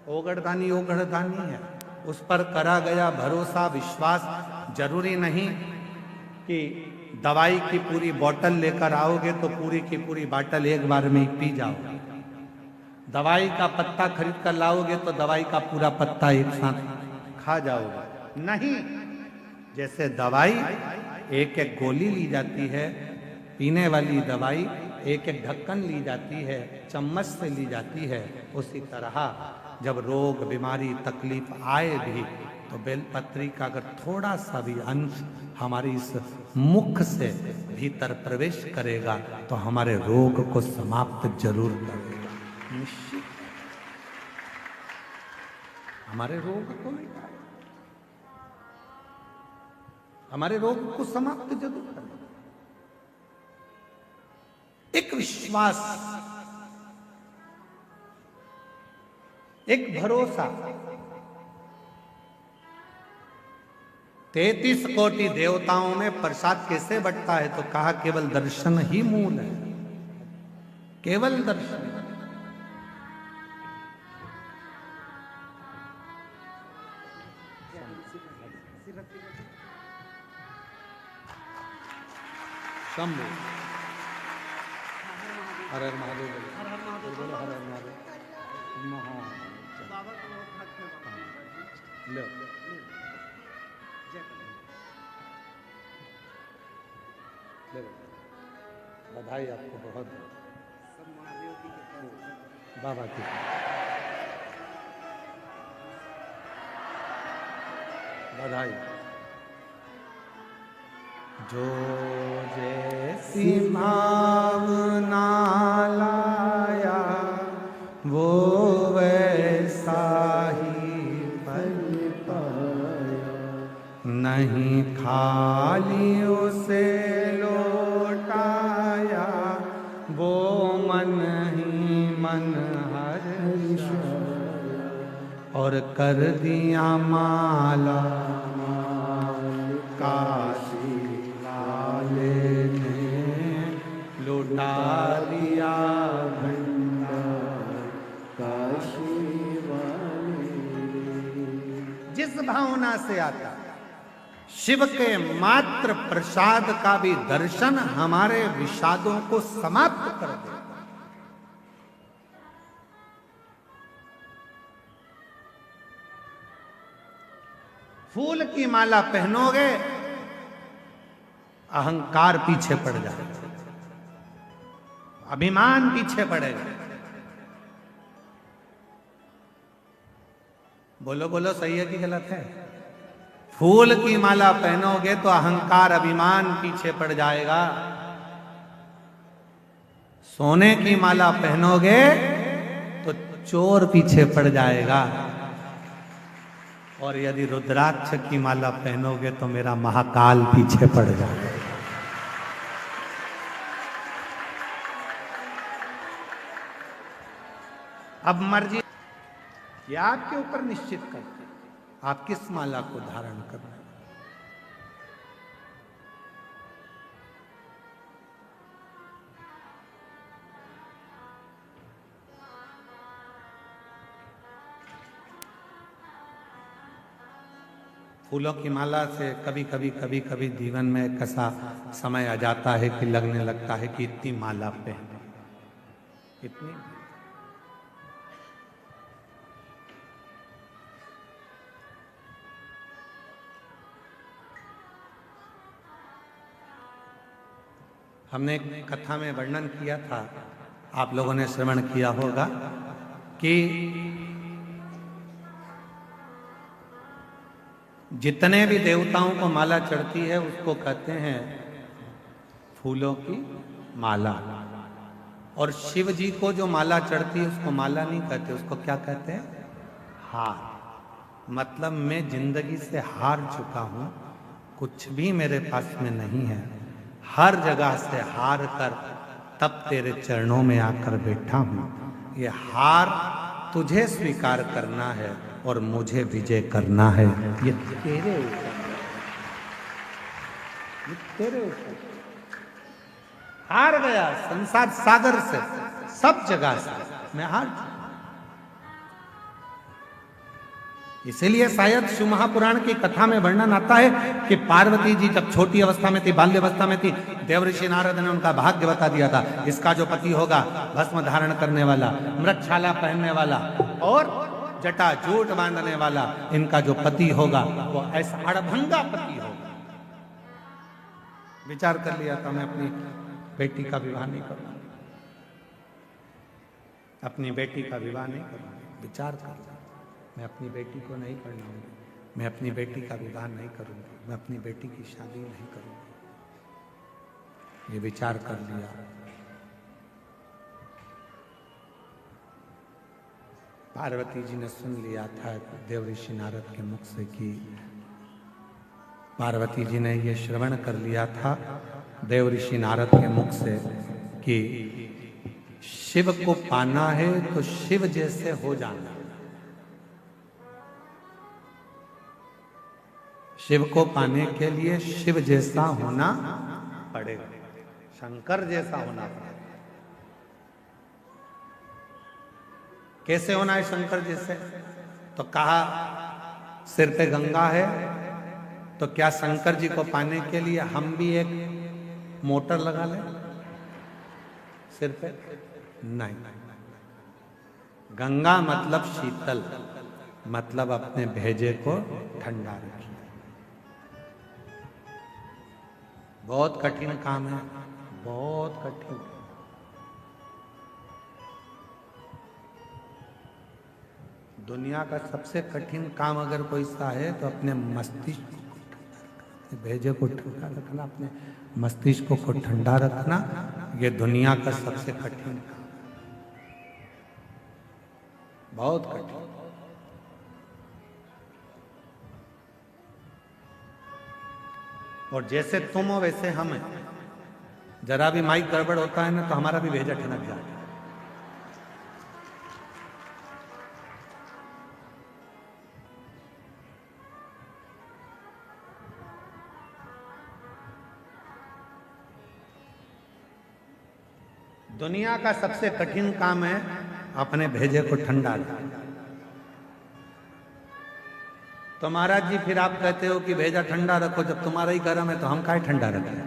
S1: ओगड़दानी ओगड़दानी है, उस पर करा गया भरोसा विश्वास। जरूरी नहीं कि दवाई की पूरी बोतल लेकर आओगे तो पूरी की पूरी बोतल एक बार में ही पी जाओगे। दवाई का पत्ता खरीद कर लाओगे तो दवाई का पूरा पत्ता एक साथ खा जाओगे, नहीं। जैसे दवाई एक एक गोली ली जाती है, पीने वाली दवाई एक एक ढक्कन ली जाती है, चम्मच से ली जाती है, उसी तरह जब रोग बीमारी तकलीफ आए भी तो बेलपत्री का अगर थोड़ा सा भी अंश हमारी इस मुख से भीतर प्रवेश करेगा तो हमारे रोग को समाप्त जरूर करेगा, निश्चित। हमारे रोग को मिटाएगा, हमारे रोग को समाप्त जरूर करेगा। एक विश्वास, एक भरोसा। 33 कोटि देवताओं में प्रसाद कैसे बंटता है? तो कहा केवल दर्शन ही मूल है, केवल दर्शन। शंभु हर हर महादेव, हर हर महादेव, हर हर महादेव। लो बधाई आपको बहुत, बाबा की बधाई। जो जैसी भावना लाया वो वैसा ही फल पाया, नहीं खाली उसे लौटाया, वो मन ही मन हर्षाया, और कर दिया माला काशी वाले ने, लुटा दिया भंडार काशी वाले। जिस भावना से आता शिव के मात्र प्रसाद का भी दर्शन हमारे विषादों को समाप्त कर दे। फूल की माला पहनोगे, अहंकार पीछे पड़ जाएगा, अभिमान पीछे पड़ेगा। बोलो बोलो, सही है कि गलत है? फूल की माला पहनोगे तो अहंकार अभिमान पीछे पड़ जाएगा। सोने की माला पहनोगे तो चोर पीछे पड़ जाएगा। और यदि रुद्राक्ष की माला पहनोगे तो मेरा महाकाल पीछे पड़ जाएगा। अब मर्जी ये आपके ऊपर निश्चित करते हैं, आप किस माला को धारण करना है। फूलों की माला से कभी कभी जीवन में एक ऐसा समय आ जाता है कि लगने लगता है कि इतनी माला पहने, इतनी। हमने एक कथा में वर्णन किया था, आप लोगों ने श्रवण किया होगा कि जितने भी देवताओं को माला चढ़ती है उसको कहते हैं फूलों की माला, और शिव जी को जो माला चढ़ती है उसको माला नहीं कहते, उसको क्या कहते हैं? हार। मतलब मैं जिंदगी से हार चुका हूं, कुछ भी मेरे पास में नहीं है, हर जगह से हार कर तब तेरे चरणों में आकर बैठा हूं। ये हार तुझे स्वीकार करना है और मुझे विजय करना है। ये तेरे ऊपर, ये तेरे ऊपर। हार गया संसार सागर से, सब जगह से मैं हार चुका। इसीलिए शायद शिव महापुराण की कथा में वर्णन आता है कि पार्वती जी जब छोटी अवस्था में थी, बाल्य अवस्था में थी, देवऋषि नारद ने उनका भाग्य बता दिया था, इसका जो पति होगा भस्म धारण करने वाला, मृगछाला पहनने वाला और जटा जूट बांधने वाला, इनका जो पति होगा वो ऐसा अड़भंगा पति होगा। विचार कर लिया था, मैं अपनी बेटी का विवाह नहीं करूंगा, अपनी बेटी का विवाह नहीं करूंगा। विचार कर लिया, मैं अपनी बेटी को नहीं पढ़ाऊंगी, मैं अपनी बेटी का विवाह नहीं करूंगी, मैं अपनी बेटी की शादी नहीं करूंगी। ये विचार कर लिया। पार्वती जी ने सुन लिया था देवऋषि नारद के मुख से कि पार्वती जी ने ये श्रवण कर लिया था देवऋषि नारद के मुख से कि शिव को पाना है तो शिव जैसे हो जाना। शिव को पाने के लिए शिव जैसा होना पड़ेगा, शंकर जैसा होना पड़ेगा। कैसे होना है शंकर जैसे? तो कहा सिर पे गंगा है, तो क्या शंकर जी को पाने के लिए हम भी एक मोटर लगा लें सिर पे? नहीं, गंगा मतलब शीतल, मतलब अपने भेजे को ठंडा रखिए। बहुत कठिन काम है, बहुत कठिन। दुनिया का सबसे कठिन काम अगर कोई सा है तो अपने मस्तिष्क को, भेजे को ठंडा रखना, अपने मस्तिष्क को ठंडा रखना, ये दुनिया का सबसे कठिन काम, बहुत कठिन। और जैसे तुम हो वैसे हम हैं। जरा भी माइक गड़बड़ होता है ना तो हमारा भी भेजा ठनक जाता है। दुनिया का सबसे कठिन काम है अपने भेजे को ठंडा रखना। तो महाराज जी फिर आप कहते हो कि भेजा ठंडा रखो, जब तुम्हारा ही गर्म है तो हम काहे ठंडा रखें?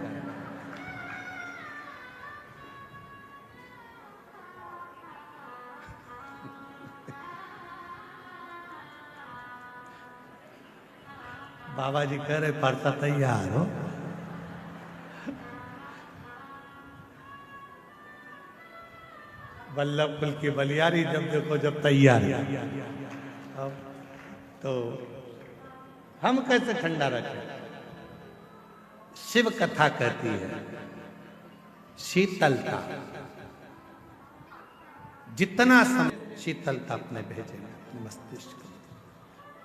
S1: बाबा जी कह रहे परता तैयार हो। वल्लभ कुल की बलियारी जब देखो जब तैयार है। अब तो हम कैसे ठंडा रखें? शिव कथा कहती है शीतलता, जितना समय शीतलता अपने भेजे अपने मस्तिष्क।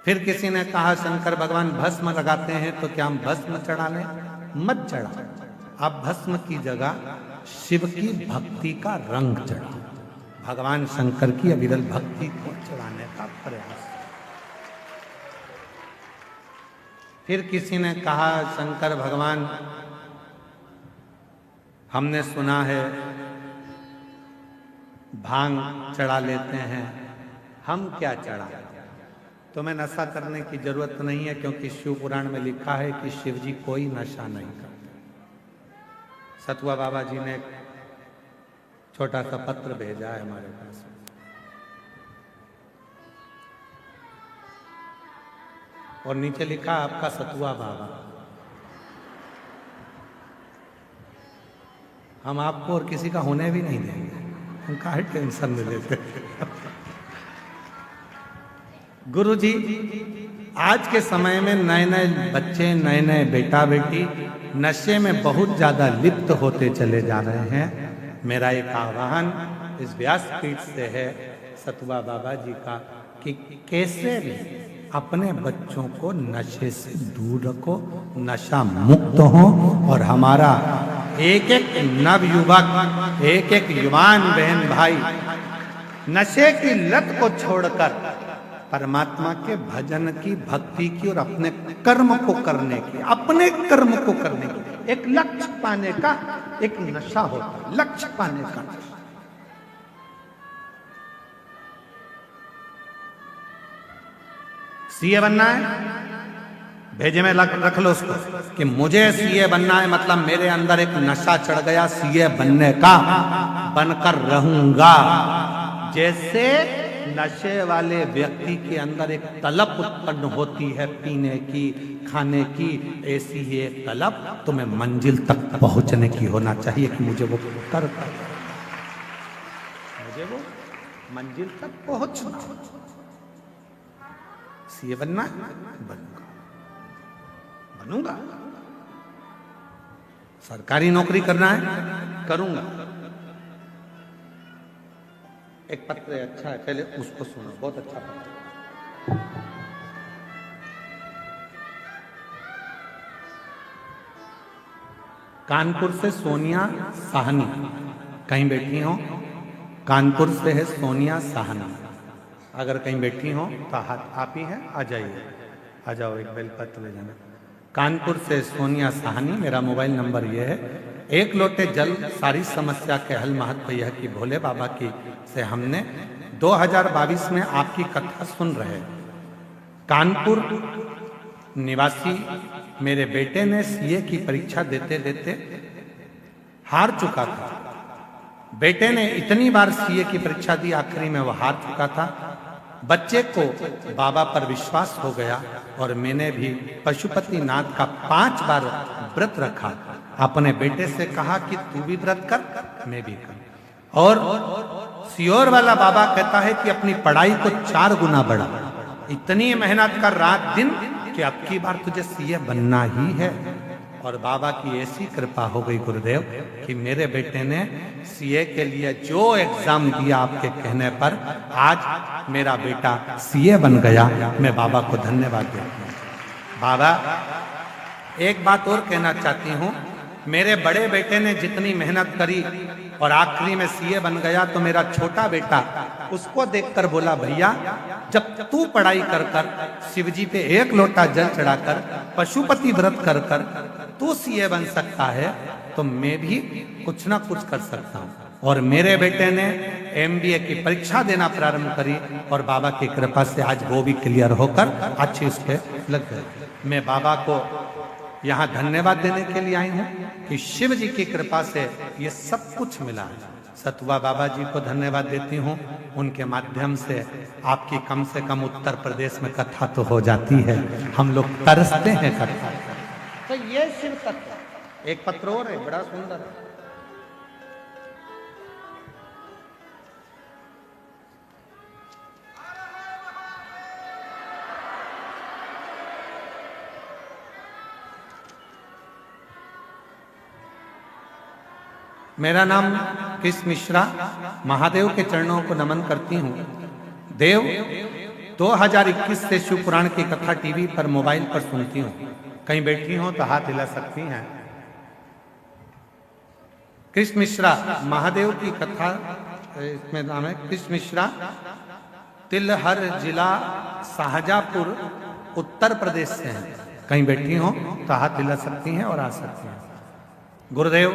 S1: फिर किसी ने कहा शंकर भगवान भस्म लगाते हैं तो क्या हम भस्म चढ़ा लें? मत चढ़ा, आप भस्म की जगह शिव की भक्ति का रंग चढ़ा, भगवान शंकर की अविरल भक्ति को चढ़ाने का प्रयास। फिर किसी ने कहा शंकर भगवान हमने सुना है भांग चढ़ा लेते हैं, हम क्या चढ़ा? तुम्हें नशा करने की जरूरत नहीं है, क्योंकि शिव पुराण में लिखा है कि शिव जी कोई नशा नहीं करते। सतुआ बाबा जी ने एक छोटा सा पत्र भेजा है हमारे पास, और नीचे लिखा आपका सतुआ बाबा। हम आपको और किसी का होने भी नहीं देंगे, हम काहे टेंशन में लेते। गुरु जी आज के समय में नए नए बच्चे, नए नए बेटा बेटी नशे में बहुत ज्यादा लिप्त होते चले जा रहे हैं। मेरा एक आह्वान इस व्यासपीठ से है सतुआ बाबा जी का कि कैसे भी अपने बच्चों को नशे से दूर रखो, नशा मुक्त हो, और हमारा एक एक नवयुवक, एक एक युवान बहन भाई नशे की लत को छोड़कर परमात्मा के भजन की, भक्ति की और अपने कर्म को करने की, अपने कर्म को करने की, एक लक्ष्य पाने का एक नशा होता है, लक्ष्य पाने का। सीए बनना है, भेजे में रख लो उसको कि मुझे सीए बनना है, मतलब मेरे अंदर एक नशा चढ़ गया सीए बनने का, बनकर रहूंगा। जैसे नशे वाले व्यक्ति के अंदर एक तलब उत्पन्न होती है पीने की, खाने की, ऐसी ही एक तलब तुम्हें मंजिल तक पहुंचने की होना चाहिए कि मुझे वो कर, मुझे वो मंजिल तक पहुंचना। सीए बनना है, बनूंगा। सरकारी नौकरी करना है, करूंगा। एक पत्र है, अच्छा है, पहले उसको सुनो, बहुत अच्छा पत्र। कानपुर से सोनिया साहनी, कहीं बैठी हो, कानपुर से है सोनिया साहनी, अगर कहीं बैठी हो तो हाथ आप ही हैं, आ जाइए, आ जाओ, एक बेल पत्र ले जाना। कानपुर से सोनिया साहनी, मेरा मोबाइल नंबर ये है। एक लोटे जल सारी समस्या के हल महत्व यह कि भोले बाबा की से हमने 2022 में आपकी कथा सुन रहे। कानपुर निवासी मेरे बेटे ने सीए की परीक्षा देते देते हार चुका था। बेटे ने इतनी बार सीए की परीक्षा दी, आखिरी में वह हार चुका था। बच्चे को बाबा पर विश्वास हो गया और मैंने भी पशुपति नाथ का 5 बार व्रत रखा। अपने बेटे से कहा कि तू भी व्रत कर, मैं भी कर। और सियोर वाला बाबा कहता है कि अपनी पढ़ाई को 4 गुना बढ़ा। इतनी मेहनत कर रात दिन कि अब की बार तुझे सीए बनना ही है। और बाबा की ऐसी कृपा हो गई गुरुदेव कि मेरे बेटे ने सीए के लिए जो एग्जाम दिया आपके कहने पर, आज मेरा बेटा सीए बन गया। मैं बाबा को धन्यवाद देता हूँ। बाबा, एक बात और कहना चाहती हूँ, मेरे बड़े बेटे ने जितनी मेहनत करी और आखिरी में सीए बन गया, तो मेरा छोटा बेटा उसको देखकर बोला, भैया जब तू पढ़ाई कर कर, शिवजी पे 1 लोटा जल चढ़ाकर, पशुपति व्रत कर कर तू सीए बन सकता है, तो मैं भी कुछ ना कुछ कर सकता हूँ। और मेरे बेटे ने एमबीए की परीक्षा देना प्रारंभ करी और बाबा की कृपा से आज वो भी क्लियर होकर अच्छी उस पे लग गए। मैं बाबा को यहाँ धन्यवाद देने के लिए आई हूँ कि शिव जी की कृपा से ये सब कुछ मिला है। सतुआ बाबा जी को धन्यवाद देती हूँ, उनके माध्यम से आपकी कम से कम उत्तर प्रदेश में कथा तो हो जाती है। हम लोग तरसते हैं कथा। तो ये शिव तत्व। एक पत्र और है, बड़ा सुंदर है। मेरा नाम कृष्ण मिश्रा, महादेव के चरणों को नमन करती हूँ। देव 2021 से शिव पुराण की कथा टीवी पर, मोबाइल पर सुनती हूँ। कहीं बैठी हो तो हाथ हिला सकती हैं। कृष्ण मिश्रा, महादेव की कथा, इसमें नाम है कृष्ण मिश्रा, तिलहर जिला शाहजहाँपुर उत्तर प्रदेश से हैं। कहीं बैठी हो तो हाथ हिला सकती हैं और आ सकती हैं। गुरुदेव,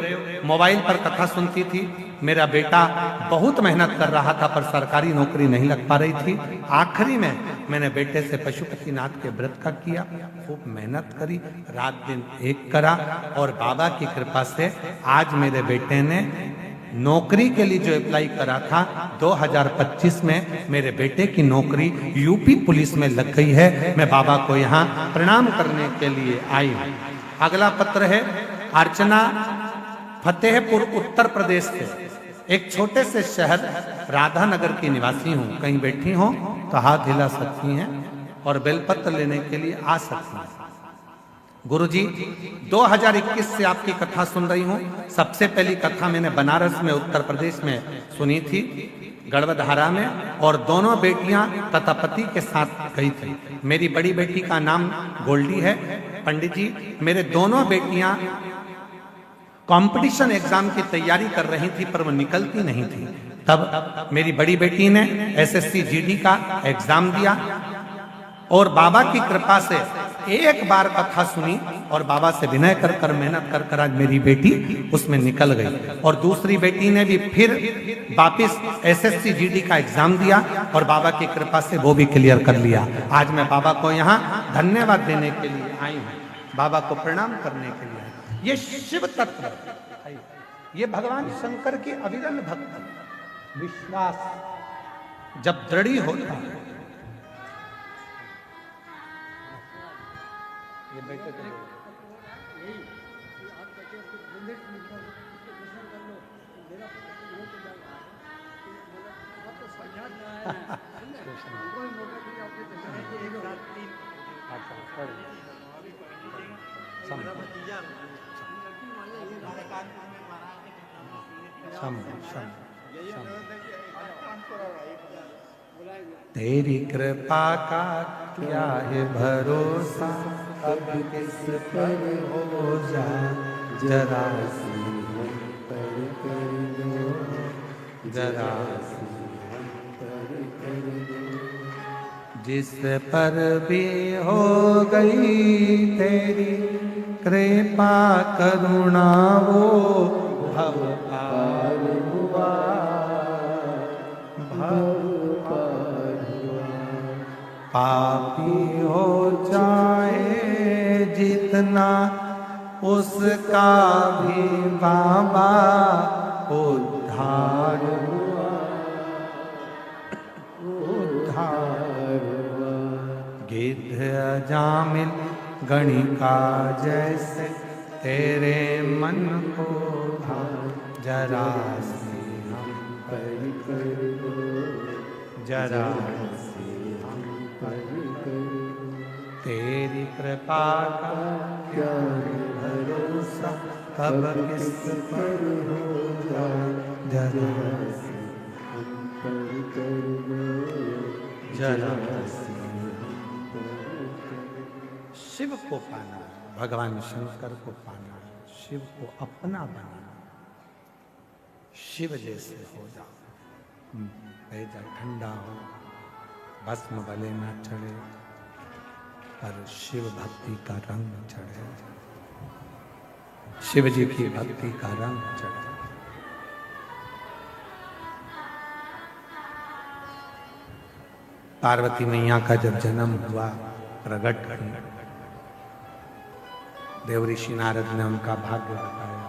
S1: मोबाइल पर कथा सुनती थी। मेरा बेटा बहुत मेहनत कर रहा था पर सरकारी नौकरी नहीं लग पा रही थी। आखिरी में मैंने बेटे से पशुपति नाथ के व्रत का किया, खूब मेहनत करी, रात दिन एक करा और बाबा की कृपा से आज मेरे बेटे ने नौकरी के लिए जो अप्लाई करा था 2025 में मेरे बेटे की नौकरी यूपी पुलिस में लग गई है। मैं बाबा को यहाँ प्रणाम करने के लिए आई हूँ। अगला पत्र है अर्चना, फतेहपुर उत्तर प्रदेश से, एक छोटे से शहर राधानगर की निवासी हूँ। कहीं बैठी हो तो हाथ हिला सकती हैं और बेलपत्र लेने के लिए आ सकती हैं। गुरुजी, 2021 से आपकी कथा सुन रही हूँ। सबसे पहली कथा मैंने बनारस में उत्तर प्रदेश में सुनी थी, गढ़वधारा में, और दोनों बेटियां तथा पति के साथ गई थी। मेरी बड़ी बेटी का नाम गोल्डी है। पंडित जी, मेरे दोनों बेटियां कंपटीशन एग्जाम की तैयारी कर रही थी पर वो निकलती नहीं थी। तब मेरी बड़ी बेटी ने एसएससी जीडी का एग्जाम दिया और बाबा की कृपा से एक बार कथा सुनी और बाबा से विनय कर कर मेहनत कर कर आज मेरी बेटी उसमें निकल गई। और दूसरी बेटी ने भी फिर वापिस SSC GD का एग्जाम दिया और बाबा की कृपा से वो भी क्लियर कर लिया। आज मैं बाबा को यहाँ धन्यवाद देने के लिए आई हूँ, बाबा को प्रणाम करने के लिए। ये शिव तत्व, ये भगवान शंकर की अविरल भक्ति, विश्वास जब दृढ़ होता है। ये बैठे थे तेरी कृपा का क्या है भरोसा, अब किस पर हो जाए जरा सी हम पर कर दो, जरा सी हम पर कर दो। जिस पर भी हो गई तेरी कृपा करुणा वो भव पार हुआ, भव पार हुआ। पापी हो जाए जितना उसका भी बाबा उद्धार हुआ, उद्धार हुआ। गिद्ध अजामिल गणिका जैसे तेरे मन को भाए जरा सी हम पर कर दो, जरा सी हम पर कर दो। तेरी कृपा का क्या है भरोसा, कब किस पर हो जाए जरा सी हम पर कर दो, जरा सी हम पर कर दो। शिव को पाना, भगवान शंकर को पाना, शिव को अपना बनाना, शिव जैसे हो जाओ। पैदल ठंडा हो, भस्म भले ना चढ़े पर शिव भक्ति का रंग चढ़े, शिव जी की भक्ति का रंग चढ़े। पार्वती मैया का जब जन्म हुआ, प्रकट हुई, देव ऋषि नारद ने उनका भाग्य बताया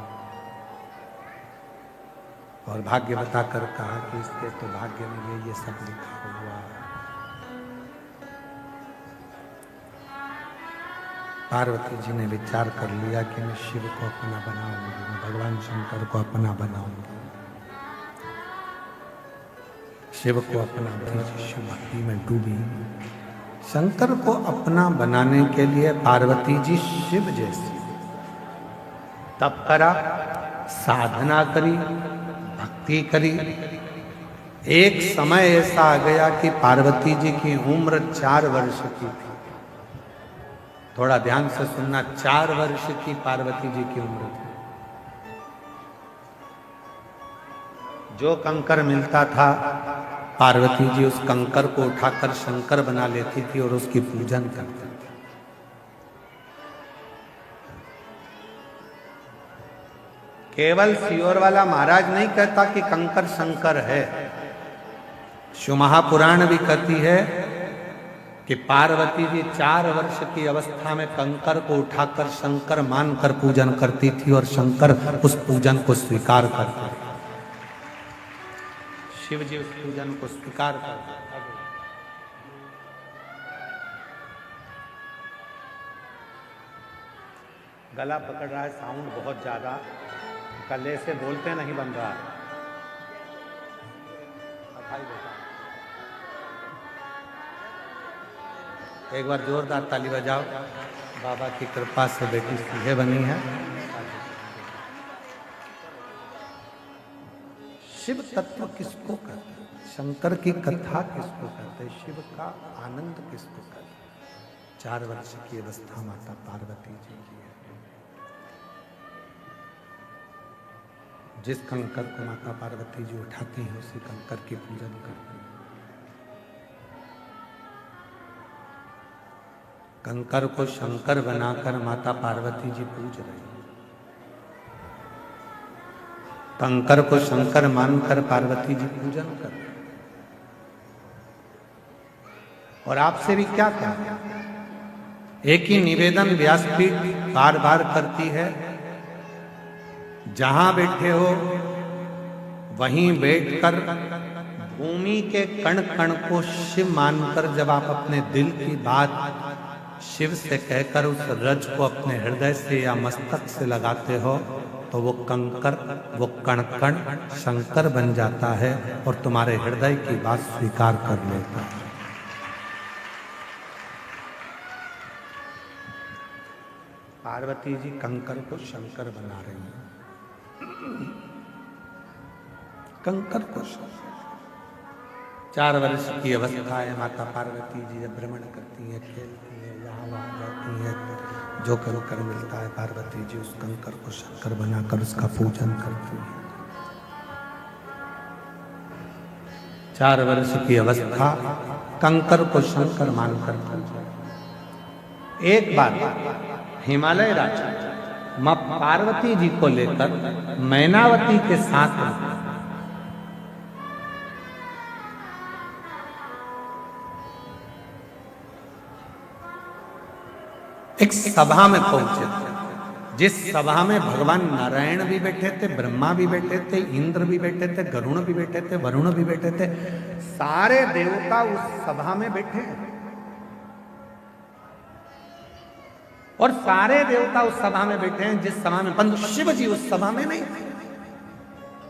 S1: और भाग्य बताकर कहा कि इसके तो भाग्य में ये सब लिखा हुआ। पार्वती जी ने विचार कर लिया कि मैं शिव को अपना बनाऊंगी, मैं भगवान शंकर को अपना बनाऊंगी, शिव को अपना बनाऊंगी। शिव भक्ति में डूबी। शंकर को अपना बनाने के लिए पार्वती जी शिव जैसी तप करा, साधना करी, भक्ति करी। एक समय ऐसा आ गया कि पार्वती जी की उम्र 4 वर्ष की थी। थोड़ा ध्यान से सुनना, 4 वर्ष की पार्वती जी की उम्र थी। जो कंकर मिलता था पार्वती जी उस कंकर को उठाकर शंकर बना लेती थी और उसकी पूजन करती थी। केवल सियोर वाला महाराज नहीं कहता कि कंकर शंकर है, शिव महापुराण भी कहती है कि पार्वती जी 4 वर्ष की अवस्था में कंकर को उठाकर शंकर मानकर पूजन करती थी और शंकर उस पूजन को स्वीकार करते थे। शिव जी उस पूजन को स्वीकार करते। गला पकड़ रहा है, साउंड बहुत ज्यादा, गले से बोलते नहीं बन रहा है। एक बार जोरदार ताली बजाओ। बाबा की कृपा से बेटी सीधे बनी है। शिव तत्व किसको कहते हैं, शंकर की कथा किसको कहते हैं, शिव का आनंद किसको कहते हैं। 4 वर्ष की अवस्था माता पार्वती जी की है। जिस कंकर को माता पार्वती जी उठाती हैं उसी कंकर की पूजन करती हैं। कंकर को शंकर बनाकर माता पार्वती जी पूज रही हैं। कंकर को शंकर मानकर पार्वती जी पूजन कर रहे हैं। और आपसे भी क्या कहा, एक ही निवेदन व्यासपीठ बार बार करती है, जहां बैठे हो वहीं बैठकर भूमि के कण कण को शिव मानकर जब आप अपने दिल की बात शिव से कहकर उस रज को अपने हृदय से या मस्तक से लगाते हो तो वो कंकर, वो कण कण शंकर बन जाता है और तुम्हारे हृदय की बात स्वीकार कर लेता है। पार्वती जी कंकर को शंकर बना रही हैं। कंकर को शंकर। 4 वर्ष की अवस्था है, माता पार्वती जी जब भ्रमण करती हैं, खेलती हैं, यहाँ वहाँ जाती हैं, जो कंकर मिलता है पार्वती जी उस कंकर को शंकर बनाकर उसका पूजन करती हैं। 4 वर्ष की अवस्था कंकर को शंकर मानकर पूजा। एक बार हिमालय राजा मां पार्वती जी को लेकर मैनावती के साथ एक सभा में पहुंचे थे, जिस सभा में भगवान नारायण भी बैठे थे, ब्रह्मा भी बैठे थे, इंद्र भी बैठे थे, गरुण भी बैठे थे, वरुण भी बैठे थे, सारे देवता उस सभा में बैठे हैं। और सारे देवता उस सभा में बैठे हैं जिस सभा में, परंतु शिव जी उस सभा में नहीं थे,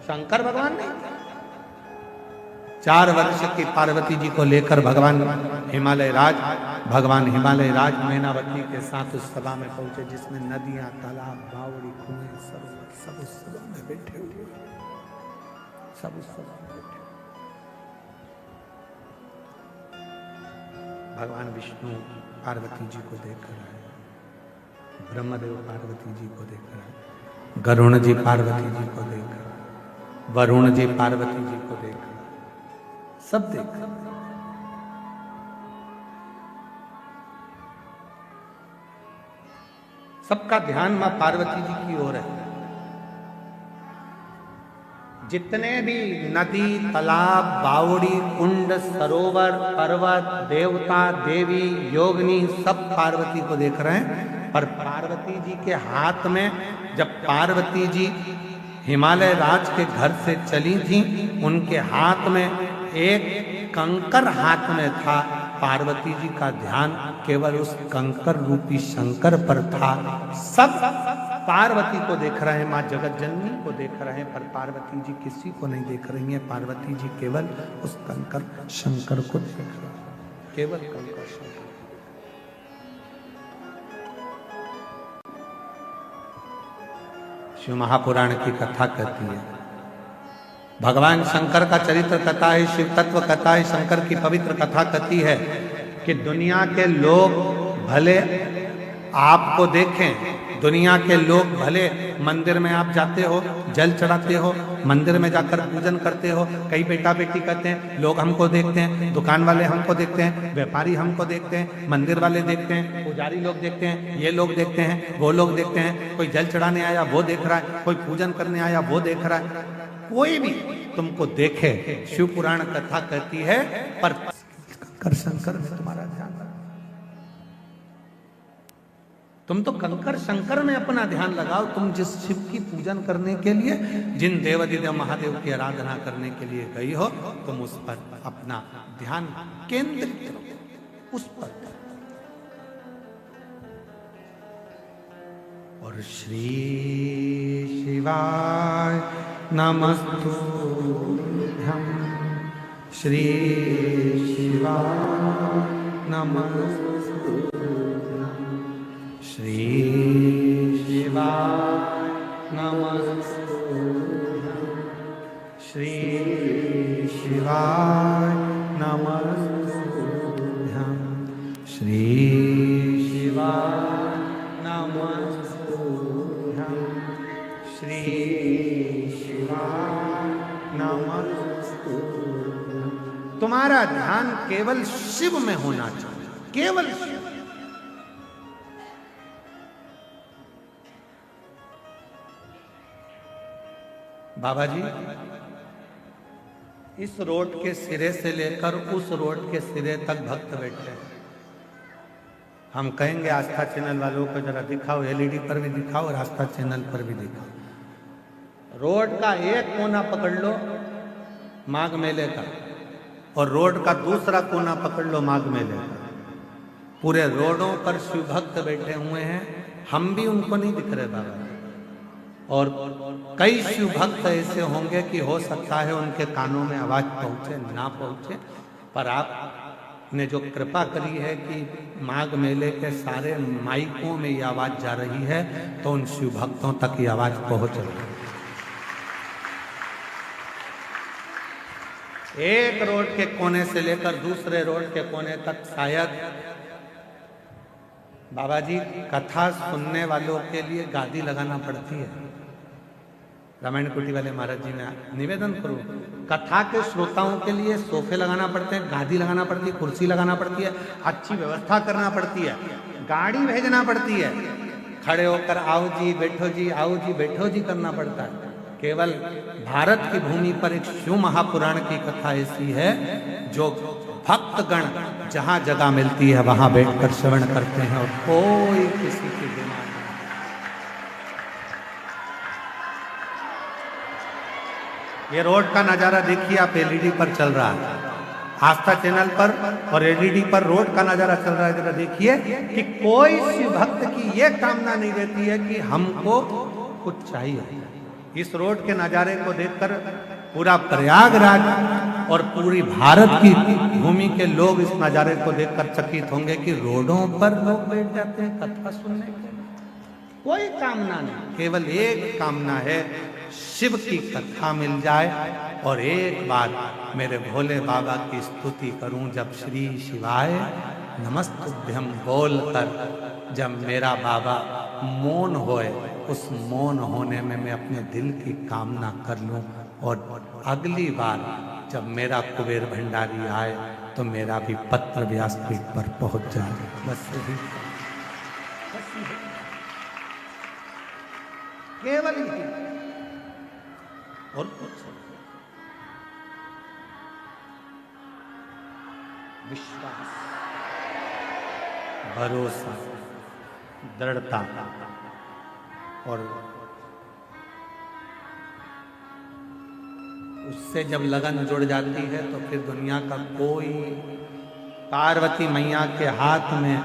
S1: शंकर भगवान नहीं थे। 4 वर्ष की पार्वती जी को लेकर भगवान हिमालय राज मैनावती के साथ उस सभा में पहुंचे जिसमें नदियां, तालाब, बावड़ी, कुएं सब उस सभा में बैठे हुए, सब उस सभा में बैठे। भगवान विष्णु पार्वती जी को देख रहे हैं, ब्रह्मदेव पार्वती जी को देख रहे हैं, गरुण जी पार्वती जी को देख रहे हैं, वरुण जी पार्वती जी को देख रहे हैं, सब देख रहे हैं। सबका ध्यान मां पार्वती जी की ओर है। जितने भी नदी, तालाब, बावड़ी, कुंड, सरोवर, पर्वत, देवता, देवी, योगिनी सब पार्वती को देख रहे हैं। पर पार्वती जी के हाथ में, जब पार्वती जी हिमालय राज के घर से चली थी, उनके हाथ में एक कंकर हाथ में था। पार्वती जी का ध्यान केवल उस कंकर रूपी शंकर पर था। सब पार्वती को देख रहे हैं, मां जगत जननी को देख रहे हैं, पर पार्वती जी किसी को नहीं देख रही हैं। पार्वती जी केवल उस कंकर शंकर को देख रहे हैं, केवल कंकर शंकर। शिव महापुराण की कथा कहती है, भगवान शंकर का चरित्र कथा है, शिव तत्व कथा है, शंकर की पवित्र कथा कहती है कि दुनिया के लोग भले आपको देखें, दुनिया के लोग भले मंदिर में आप जाते हो, जल चढ़ाते हो, मंदिर में जाकर पूजन करते हो, कई बेटा बेटी कहते हैं, लोग हमको देखते हैं, दुकान वाले हमको देखते हैं, व्यापारी हमको देखते हैं, मंदिर वाले देखते हैं, पुजारी लोग देखते हैं, ये लोग देखते हैं, वो लोग देखते हैं, कोई जल चढ़ाने आया वो देख रहा है, कोई पूजन करने आया वो देख रहा है, कोई भी तुमको देखे। शिव पुराण कथा कहती है पर कंकर शंकर में तुम्हारा ध्यान, तुम तो कंकर शंकर में अपना ध्यान लगाओ। तुम जिस शिव की पूजन करने के लिए, जिन देवादिदेव महादेव की आराधना करने के लिए गई हो, तुम उस पर अपना ध्यान केंद्रित करो, उस पर। और श्री शिवाय नमस्तुभ्यं, श्री शिवाय नमस्तुभ्यं, श्री शिवाय नमस्तुभ्यं, श्री शिवाय नमस्तुभ्यं, श्री शिवाय नमस्तुभ्यं, श्री शिवाय नमस्तुभ्यं। तुम्हारा ध्यान केवल शिव में होना चाहिए, केवल शिव। बाबा जी इस रोड के सिरे से लेकर उस रोड के सिरे तक भक्त बैठे हैं। हम कहेंगे आस्था चैनल वालों को जरा दिखाओ, एलईडी पर भी दिखाओ और आस्था चैनल पर भी दिखाओ। रोड का एक कोना पकड़ लो माघ मेले का, और रोड का दूसरा कोना पकड़ लो माघ मेले का। पूरे रोडों पर शिव भक्त बैठे हुए हैं, हम भी उनको नहीं दिख रहे बाबा। और कई शिव भक्त ऐसे होंगे कि हो सकता है उनके कानों में आवाज पहुंचे ना पहुंचे, पर आपने जो कृपा करी है कि माघ मेले के सारे माइकों में ये आवाज जा रही है, तो उन शिव भक्तों तक ये आवाज पहुंच रही है। एक रोड के कोने से लेकर दूसरे रोड के कोने तक शायद बाबा जी कथा सुनने वालों के लिए गादी लगाना पड़ती है। रामायण कुटी वाले महाराज जी ने निवेदन करूं, कथा के श्रोताओं के लिए सोफे लगाना पड़ते हैं, गादी लगाना पड़ती है, कुर्सी लगाना पड़ती है, अच्छी व्यवस्था करना पड़ती है, गाड़ी भेजना पड़ती है, खड़े होकर आओ जी बैठो जी, आओ जी बैठो जी करना पड़ता है। केवल भारत की भूमि पर एक शिव महापुराण की कथा ऐसी है जो भक्तगण जहां जगह मिलती है वहां बैठकर श्रवण करते हैं और कोई किसी की बीमार नहीं। ये रोड का नजारा देखिए आप, एलईडी पर चल रहा है आस्था चैनल पर, और एलईडी पर रोड का नजारा चल रहा है। जरा देखिए कि कोई शिव भक्त की ये कामना नहीं रहती है कि हमको कुछ चाहिए। इस रोड के नजारे को देखकर पूरा प्रयागराज और पूरी भारत की भूमि के लोग इस नजारे को देखकर चकित होंगे कि रोडों पर लोग बैठ जाते हैं कथा सुनने के लिए। कोई कामना नहीं, केवल एक कामना है, शिव की कथा मिल जाए और एक बार मेरे भोले बाबा की स्तुति करूं। जब श्री शिवाय नमस्तुभ्यं बोलकर जब मेरा बाबा मौन होए, उस मौन होने में मैं अपने दिल की कामना कर लूं, और अगली बार जब मेरा कुबेर भंडारी आए तो मेरा भी पत्र व्यासपीठ पर पहुंच जाए। बस यही, केवल यही और कुछ। विश्वास, भरोसा, दृढ़ता, और उससे जब लगन जुड़ जाती है तो फिर दुनिया का कोई, पार्वती मैया के हाथ में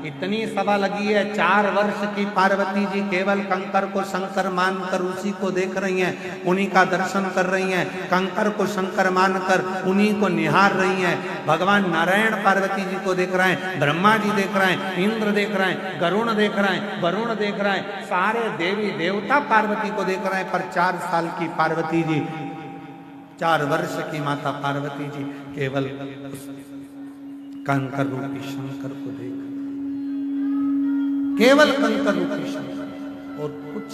S1: इतनी सभा लगी है, 4 वर्ष की पार्वती जी केवल कंकर को शंकर मानकर उसी को देख रही हैं, उन्हीं का दर्शन कर रही हैं, कंकर को शंकर मानकर उन्हीं को निहार रही हैं। भगवान नारायण पार्वती जी को देख रहे हैं, ब्रह्मा जी देख रहे हैं, इंद्र देख रहे हैं, गरुण देख रहे हैं, वरुण देख रहे हैं, सारे देवी देवता पार्वती को देख रहे हैं। पर 4 साल की पार्वती जी, 4 वर्ष की माता पार्वती जी केवल उस कंकर रूपी शंकर को देख, केवल कंकर रूपी शंकर और कुछ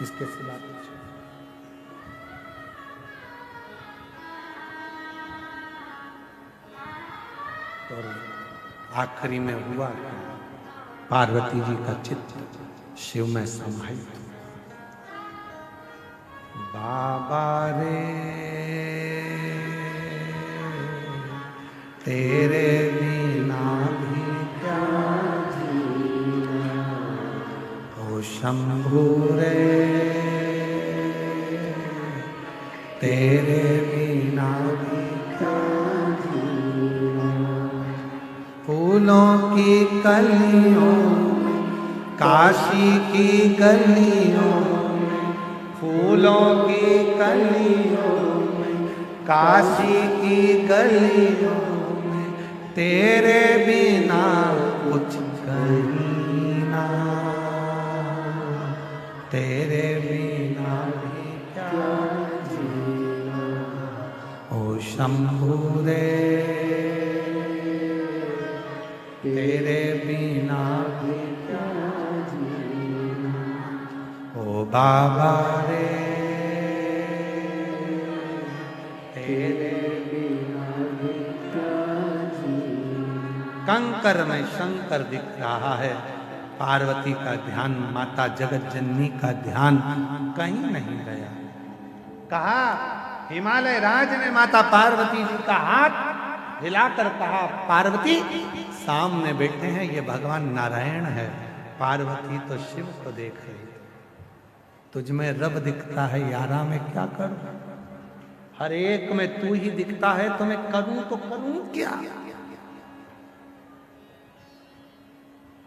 S1: इसके सिवा कुछ। और आखिरी में हुआ पार्वती जी का चित्त शिव में समाहित। बाबा रे तेरे बिना भी क्या जीना, ओ शंभू रे तेरे बिना भी क्या जीना। फूलों की कलियों काशी की गलियों, फूलों की कलियों काशी की गलियों, तेरे बिना कुछ कहीं ना, तेरे बिना भी क्या जीना। ओ शंभू रे तेरे बिना भी क्या जीना। ओ बाबा रे तेरे कंकर में शंकर दिख रहा है, पार्वती का ध्यान, माता जगत जननी का ध्यान कहीं नहीं गया। कहा, हिमालय राज ने माता पार्वती जी का हाथ हिलाकर कहा, पार्वती सामने बैठे हैं ये भगवान नारायण है। पार्वती तो शिव को देख रही, तुझ में रब दिखता है यारा, मैं क्या करूं? हर एक में तू ही दिखता है, तो मैं करूं तो करूं क्या?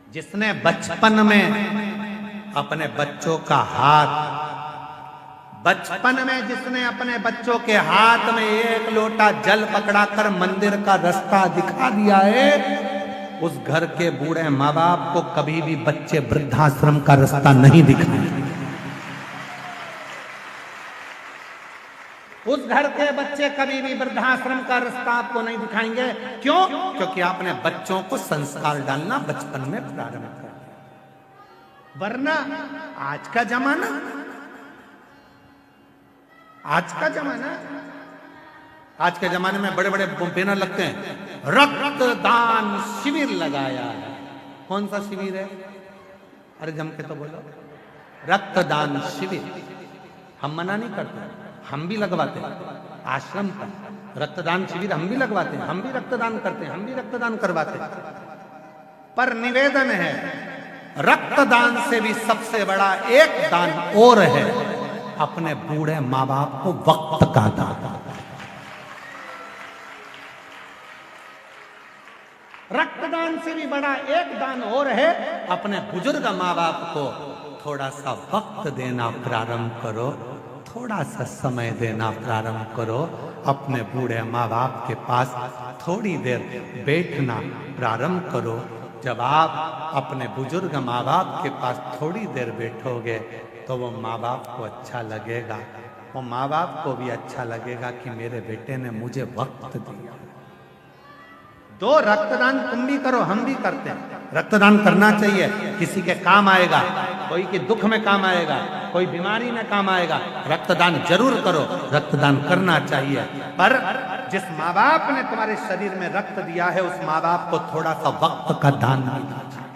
S1: जिसने बचपन में अपने बच्चों का हाथ, बचपन में जिसने अपने बच्चों के हाथ में एक लोटा जल पकड़ाकर मंदिर का रास्ता दिखा दिया है, उस घर के बूढ़े माँ बाप को कभी भी बच्चे वृद्धाश्रम का रास्ता नहीं दिखाएंगे। उस घर के बच्चे कभी भी वृद्धाश्रम का रास्ता आपको नहीं दिखाएंगे। क्यों? क्योंकि आपने बच्चों को संस्कार डालना बचपन में प्रारंभ कर दिया। वरना आज का जमाना, आज के जमाने में बड़े बड़े बैनर लगते हैं, रक्तदान शिविर लगाया है। कौन सा शिविर है? अरे जम के तो बोलो, रक्तदान शिविर। हम मना नहीं करते, हम भी लगवाते हैं। आश्रम का रक्तदान शिविर हम भी लगवाते हैं, हम भी रक्तदान करते हैं, हम भी रक्तदान करवाते हैं। पर निवेदन है, रक्तदान से भी सबसे बड़ा एक दान और है, अपने बूढ़े माँ बाप को वक्त का दान। रक्तदान से भी बड़ा एक दान और है, अपने बुजुर्ग माँ बाप को थोड़ा सा वक्त देना प्रारंभ करो, थोड़ा सा समय देना प्रारंभ करो। अपने बूढ़े माँ बाप के पास थोड़ी देर बैठना प्रारंभ करो। जब आप अपने बुजुर्ग माँ बाप के पास थोड़ी देर बैठोगे तो वो माँ बाप को अच्छा लगेगा, वो माँ बाप को भी अच्छा लगेगा कि मेरे बेटे ने मुझे वक्त दिया। दो रक्तदान तुम भी करो, हम भी करते हैं। रक्तदान करना चाहिए, किसी के काम आएगा, कोई के दुख में काम आएगा, कोई बीमारी में काम आएगा। रक्तदान जरूर करो, रक्तदान करना चाहिए। पर जिस माँ बाप ने तुम्हारे शरीर में रक्त दिया है, उस माँ बाप को थोड़ा सा वक्त का दान देना चाहिए।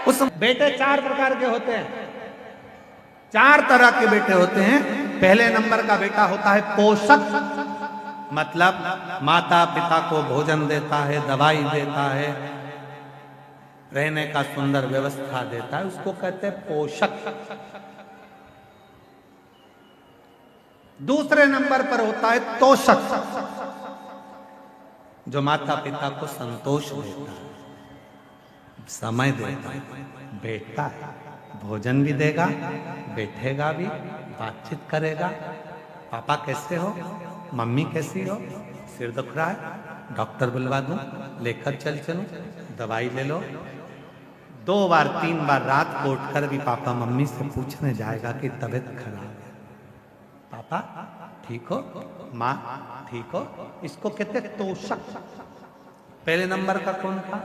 S1: उस बेटे चार प्रकार के होते हैं, चार तरह के बेटे होते हैं। पहले नंबर का बेटा होता है पोषक, मतलब माता पिता को भोजन देता है, दवाई देता है, रहने का सुंदर व्यवस्था देता है, उसको कहते हैं पोषक। दूसरे नंबर पर होता है तोषक, जो माता पिता को संतोष देता है, समय देता है, बैठता है, भोजन भी देगा, बैठेगा भी, बातचीत करेगा। पापा कैसे हो, मम्मी कैसी हो, सिर दुख रहा है, डॉक्टर बुलवा दूं, लेकर चलूं, दवाई ले लो। 2 बार 3 बार रात को उठकर भी पापा मम्मी से पूछने जाएगा कि तबीयत खराब है, पापा ठीक हो, माँ ठीक हो। इसको कहते हैं तोषक। पहले नंबर का कौन था?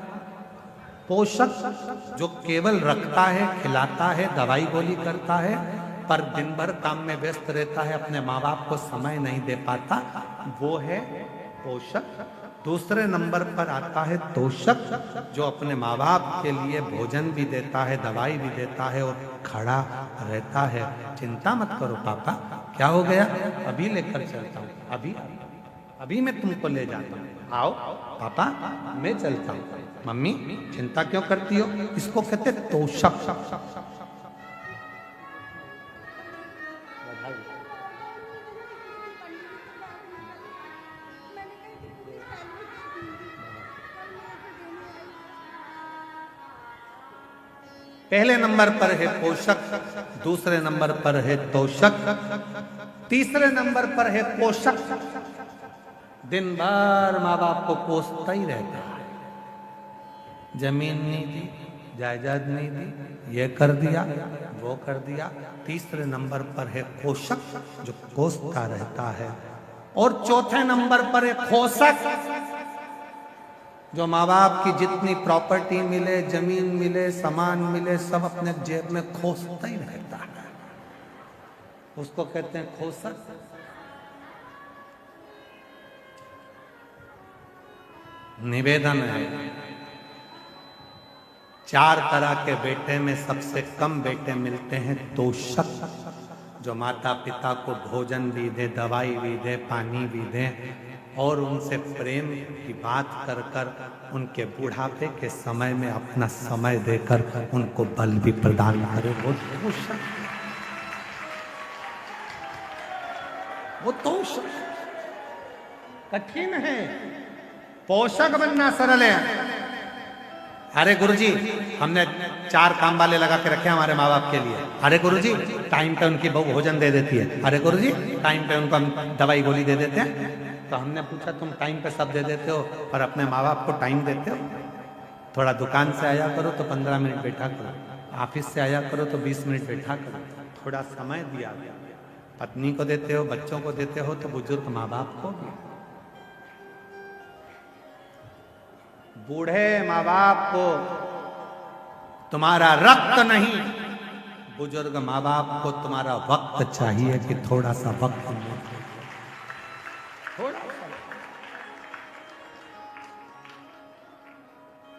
S1: पोषक, जो केवल रखता है, खिलाता है, दवाई गोली करता है, पर दिन भर काम में व्यस्त रहता है, अपने माँ बाप को समय नहीं दे पाता, वो है पोषक। दूसरे नंबर पर आता है तोषक, जो अपने माँ बाप के लिए भोजन भी देता है, दवाई भी देता है और खड़ा रहता है। चिंता मत करो पापा, क्या हो गया, अभी लेकर चलता हूँ, अभी मैं तुमको ले जाता हूँ, आओ पापा मैं चलता हूँ। मम्मी चिंता क्यों करती हो? इसको कहते तोषक। पहले नंबर पर है पोषक, दूसरे नंबर पर है तोषक, तीसरे नंबर पर है पोषक। दिन भर माँ बाप को कोसता ही रहता है, जमीन नहीं दी, जायदाद नहीं दी, ये कर दिया, वो कर दिया। तीसरे नंबर पर है पोषक, जो कोसता रहता है। और चौथे नंबर पर है खोसक, जो माँ बाप की जितनी प्रॉपर्टी मिले, जमीन मिले, सामान मिले, सब अपने जेब में खोसता ही रहता है, उसको कहते हैं खोसक। निवेदन है, 4 तरह के बेटे में सबसे कम बेटे मिलते हैं तोषक, जो माता पिता को भोजन भी दे, दवाई भी दे, पानी भी दे और उनसे प्रेम की बात कर कर उनके बुढ़ापे के समय में अपना समय देकर उनको बल भी प्रदान करे। वो तोषक कठिन है, पोषक बनना सरल है। अरे गुरुजी, हमने 4 काम वाले लगा के रखे हमारे माँ बाप के लिए। अरे गुरुजी, टाइम पे उनकी बहू भोजन दे देती है। अरे गुरुजी, टाइम पे उनको हम दवाई गोली दे देते हैं। तो हमने पूछा, तुम टाइम पे सब दे देते हो और अपने माँ बाप को टाइम देते हो? थोड़ा दुकान से आया करो तो 15 मिनट बैठा करो, ऑफिस से आया करो तो 20 मिनट बैठा करो, थोड़ा समय दिया। पत्नी को देते हो, बच्चों को देते हो, तो बुजुर्ग माँ बाप को भी। बूढ़े माँ बाप को तुम्हारा रक्त नहीं, बुजुर्ग माँ बाप को तुम्हारा वक्त चाहिए कि थोड़ा सा वक्त दो, थोड़ा सा।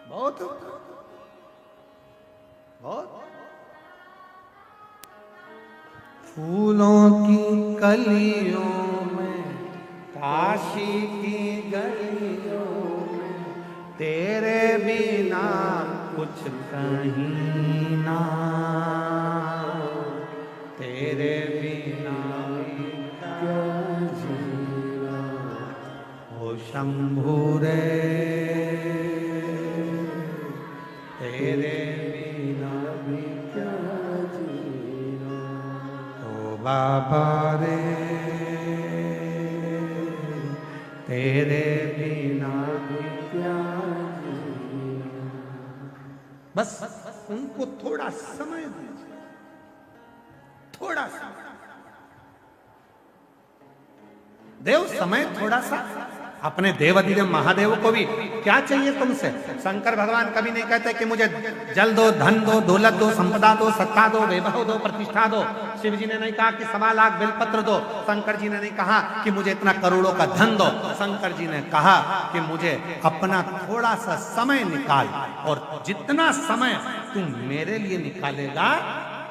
S1: बहुत बहुत फूलों की कलियों में, काशी की गलियों में, तेरे बिना कुछ कहीं ना, तेरे बिना क्या जीना, ओ शंभू रे, तेरे बिना भी क्या जीना, ओ बाबा रे, तेरे बिना भी क्या जीना। बस उनको थोड़ा समय दीजिए, थोड़ा सा देव समय, थोड़ा सा। अपने देवाधिदेव महादेव को भी क्या चाहिए तुमसे? शंकर भगवान कभी नहीं कहते कि मुझे जल दो, धन दो, दौलत दो, संपदा दो, सत्ता दो, वैभव दो, प्रतिष्ठा दो। शिव जी ने नहीं कहा कि 1.25 लाख बेलपत्र दो। शंकर जी ने नहीं कहा कि मुझे इतना करोड़ों का धन दो। शंकर जी ने कहा कि मुझे अपना थोड़ा सा समय निकाल, और जितना समय तू मेरे लिए निकालेगा,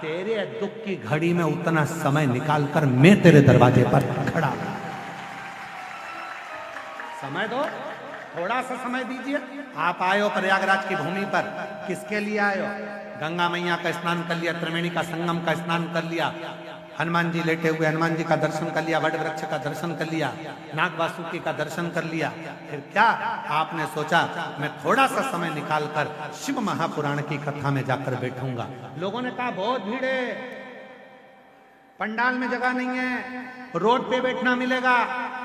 S1: तेरे दुख की घड़ी में उतना समय निकाल कर मैं तेरे दरवाजे पर खड़ा हूं। समय दो, थोड़ा सा समय दीजिए। आप आए हो प्रयागराज की भूमि पर, किसके लिए आए हो? गंगा मैया का स्नान कर लिया, त्रिवेणी का संगम का स्नान कर लिया, हनुमान जी लेटे हुए हनुमान जी का दर्शन कर लिया, वट वृक्ष का दर्शन कर लिया, नाग वासुकी का दर्शन कर लिया। फिर क्या आपने सोचा मैं थोड़ा सा समय निकालकर शिव महापुराण की कथा में जाकर बैठूंगा? लोगों ने कहा बहुत भीड़ है, पंडाल में जगह नहीं है, रोड पे बैठना मिलेगा,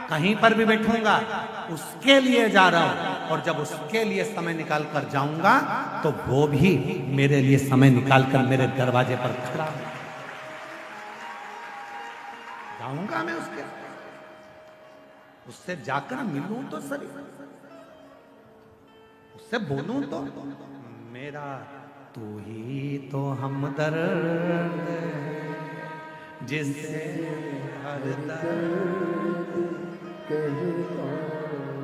S1: कहीं पर भी बैठूंगा। उसके लिए जा रहा हूं, और जब उसके लिए समय निकाल कर जाऊंगा तो वो भी मेरे लिए समय निकाल कर मेरे दरवाजे पर खड़ा जाऊंगा। मैं उससे जाकर मिलूं तो सही, उससे बोलूं तो, मेरा तू ही तो हमदर्द जिससे हर दर्द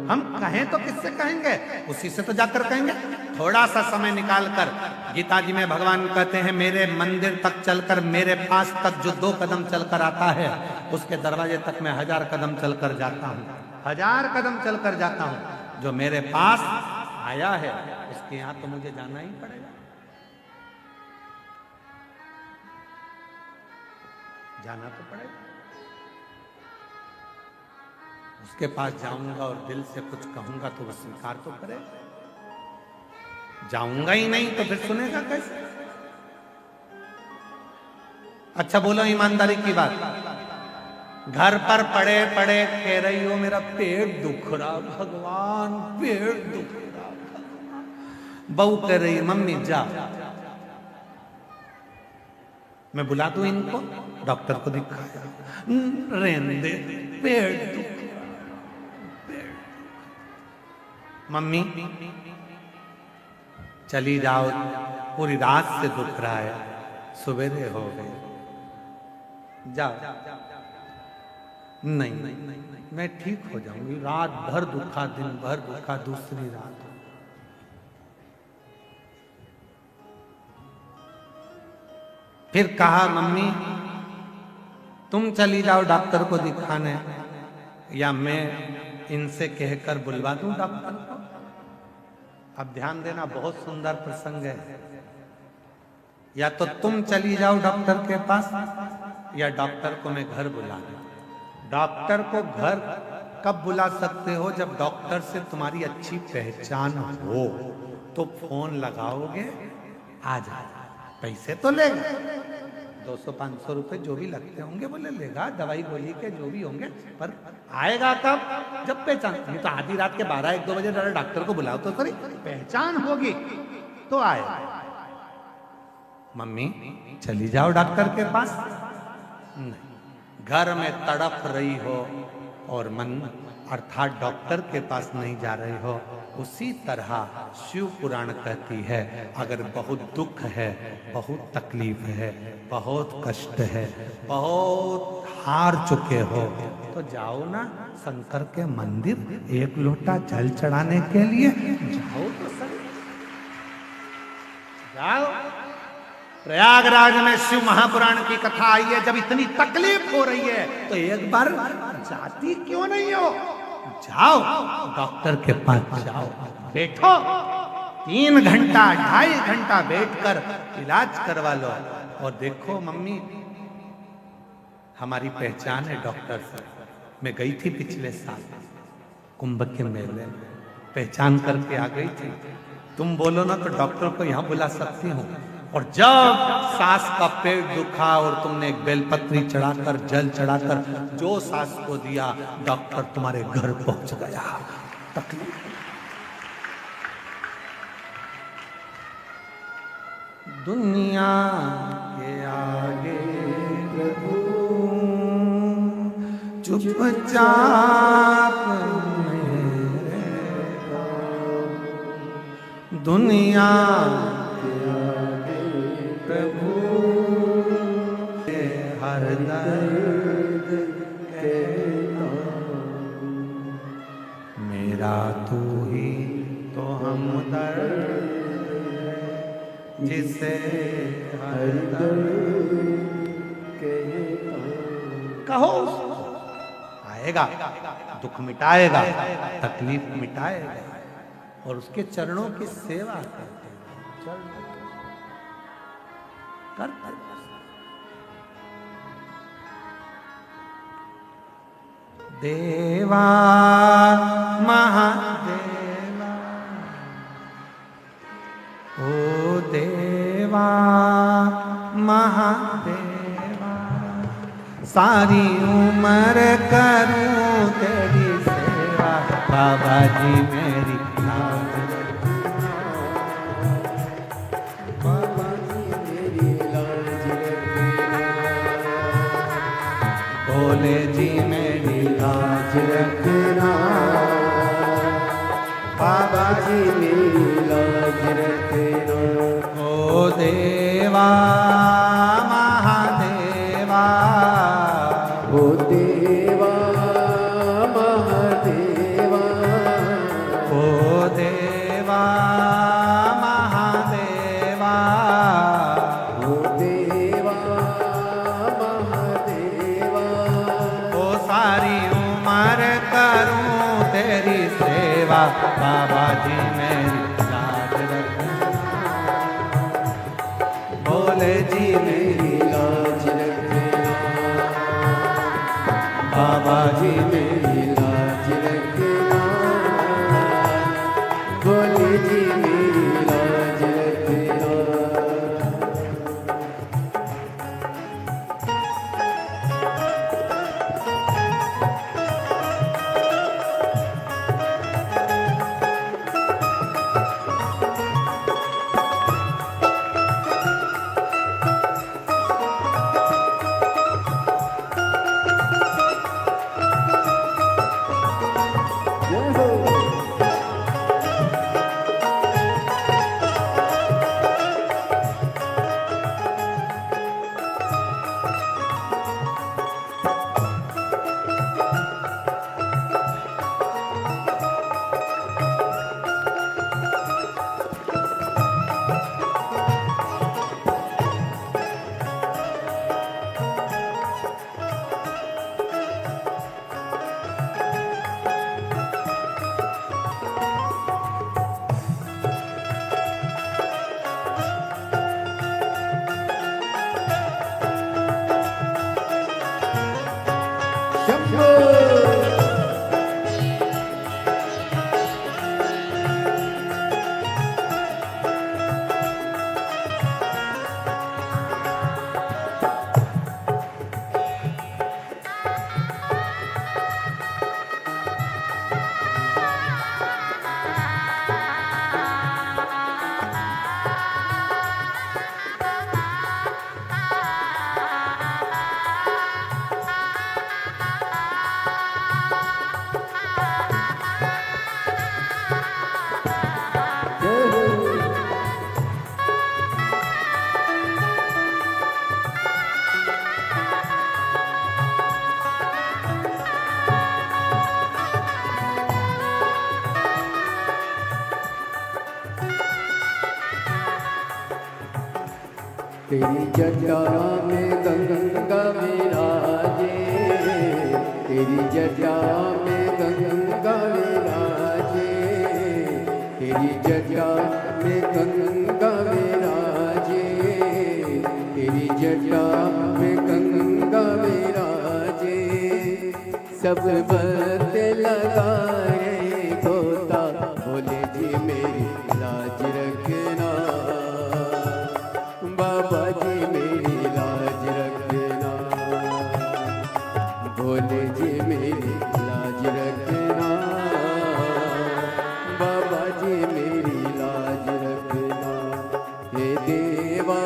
S1: हम कहें तो किससे कहेंगे? उसी से तो जाकर कहेंगे। थोड़ा सा समय निकालकर, गीता जी में भगवान कहते हैं, मेरे मंदिर तक चलकर, मेरे पास तक जो 2 कदम चलकर आता है, उसके दरवाजे तक मैं 1000 कदम चलकर जाता हूँ, 1000 कदम चलकर जाता हूँ। जो मेरे पास आया है उसके यहाँ तो मुझे जाना ही पड़ेगा, जाना तो पड़ेगा। उसके पास जाऊंगा और दिल से कुछ कहूंगा तो वो स्वीकार तो करे। जाऊंगा ही नहीं तो फिर सुनेगा कैसे? अच्छा बोलो ईमानदारी की बात, घर पर पड़े पड़े कह रही हो मेरा पेट दुख रहा भगवान, पेट दुख रहा भगवान। बहू कह रही है मम्मी जा, मैं बुला दूं इनको, डॉक्टर को दिखाया, रहने दे, पेट दुख। मम्मी चली जाओ, पूरी रात से दुख रहा है, सवेरे हो गए, जाओ। नहीं नहीं नहीं नहीं, मैं ठीक हो जाऊंगी, रात भर दुखा, दिन भर दुखा, दूसरी रात। फिर कहा मम्मी तुम चली जाओ डॉक्टर को दिखाने, या मैं इनसे कहकर बुलवा दूं डॉक्टर को। अब ध्यान देना, बहुत सुंदर प्रसंग है। या तो तुम चली जाओ डॉक्टर के पास, या डॉक्टर को मैं घर बुला दूं। डॉक्टर को घर कब बुला सकते हो? जब डॉक्टर से तुम्हारी अच्छी पहचान हो तो फोन लगाओगे, आ जाए। पैसे तो लेगा, 200-500 रुपए जो भी लगते होंगे वो ले लेगा, दवाई गोली के जो भी होंगे, पर आएगा कब? जब पहचान। नहीं तो आधी रात के 12-1-2 बजे डॉक्टर को बुलाओ तो सॉरी, पहचान होगी तो आएगा। मम्मी चली जाओ डॉक्टर के पास। नहीं, घर में तड़प रही हो और मन अर्थात डॉक्टर के पास नहीं जा रही हो, उसी तरह शिव पुराण कहती है अगर बहुत दुख है, बहुत तकलीफ है, बहुत कष्ट है, बहुत हार चुके हो, तो जाओ ना शंकर के मंदिर, एक लोटा जल चढ़ाने के लिए जाओ तो सही। जाओ। प्रयागराज में शिव महापुराण की कथा आई है। जब इतनी तकलीफ हो रही है तो एक बार जाती क्यों नहीं हो? जाओ डॉक्टर के पास, जाओ, बैठो, 3 घंटा 2.5 घंटा बैठकर इलाज करवा लो। और देखो मम्मी, हमारी पहचान है डॉक्टर से। मैं गई थी पिछले साल कुंभ के मेले में, पहचान करके आ गई थी। तुम बोलो ना तो डॉक्टर को यहाँ बुला सकती हूँ। और जब सास का पेट दुखा और तुमने एक बेलपत्री चढ़ाकर, जल चढ़ाकर जो सास को दिया, डॉक्टर तुम्हारे घर पहुंच गया। तकलीफ दुनिया के आगे प्रभु चुपचाप मेरे, दुनिया प्रभु हर दर्द कहता, मेरा तू ही तो हमदर्द जिसे हर दर्द कहता। कहो, आएगा, दुख मिटाएगा, तकलीफ मिटाएगा, और उसके चरणों की सेवा करते हैं। चरणों कर देवा महादेवा, ओ देवा महादेवा, सारी उम्र करूं तेरी सेवा, बाबा जी मेरी लाज रखना, बाबा जी मेरी लाज रखना, भोले जी मेरी लाज रखना, बाबा जी मेरी लाज रखना, ओ देवा महादेवा, ओ देवा महादेवा, ओ देवा महादेवा, ओ देवा महादेवा, ओ सारी उम्र करूं तेरी सेवा, बाबा जी मेरी लाज रखना, भोले जी मेरी लाज रखना, बाबा जी मेरी लाज रखना, भोले जी मेरी लाज रखना।
S2: तेरी जटा में गंगा विराजे, तेरी जटा में गंगा विराजे, तेरी जटा में गंगा विराजे, तेरी जटा में गंगा विराजे। सब बत लगा रे गोता, बोले जी मेरी लाज रखना, बाबा जी मेरी लाज रखना, बोले जी मेरी लाज रखना, बाबा जी मेरी लाज रखना। हे देवा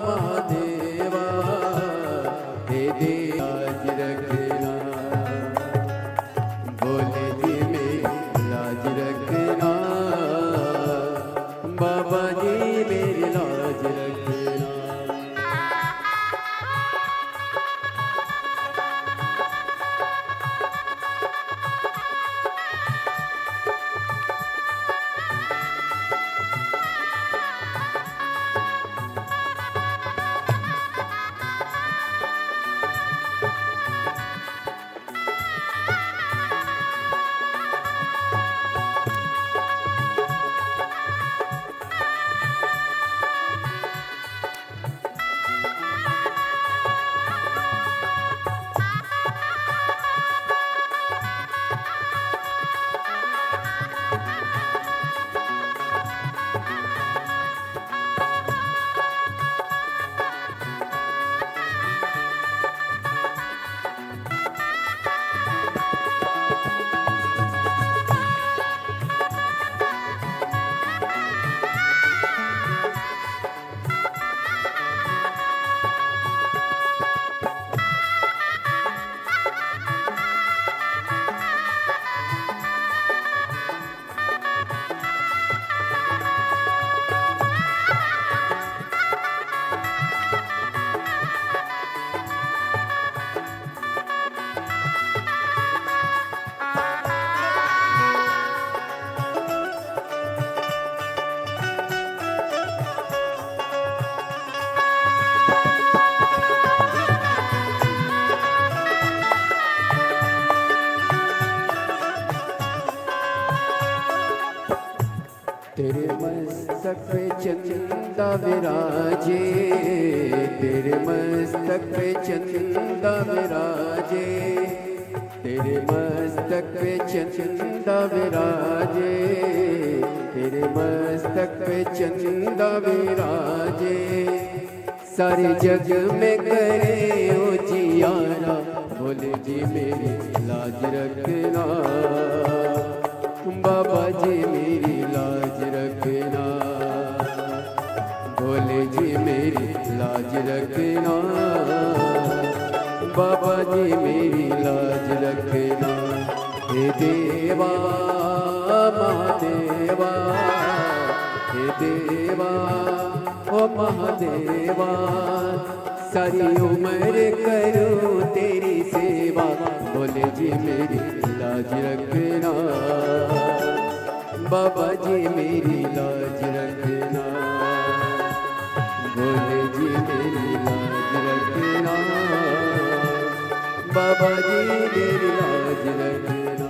S2: महादेवा, हे देवा लाज रखना, बोले जी मेरी लाज रखना, बाबा जी मेरी लाज रखना। तेरे मस्तक पे चंदा विराजे, तेरे मस्तक पे चंदा विराजे, तेरे मस्तक पे चंदा विराजे, तेरे मस्तक पे चंदा विराजे। सारे जग में करे उजियारा, बोले जी मेरी लाज रखना, बाबा जी मेरी लाज रखना, बोले जी मेरी लाज रखना, बाबा जी मेरी लाज रखना। हे देवा महादेवा, हे देवा ओ महादेवा, सारी उम्र करूं तेरी सेवा, बोले जी मेरी लाज रखना, बाबा जी मेरी लाज रखना, बोले जी मेरी लाज रखना, बाबा जी मेरी लाज रखना।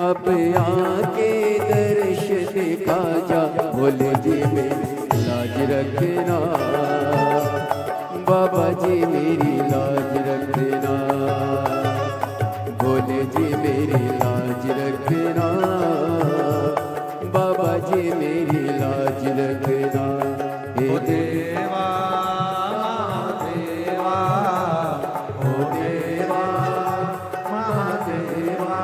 S2: अब आके दर्श दिखा जा, भोले जी मेरी लाज रखना, बाबा जी मेरी लाज रखना, भोले जी मेरी लाज रखना, बाबा जी मेरी लाज रखना। हे
S1: देवा महादेवा, ओ देवा महादेवा,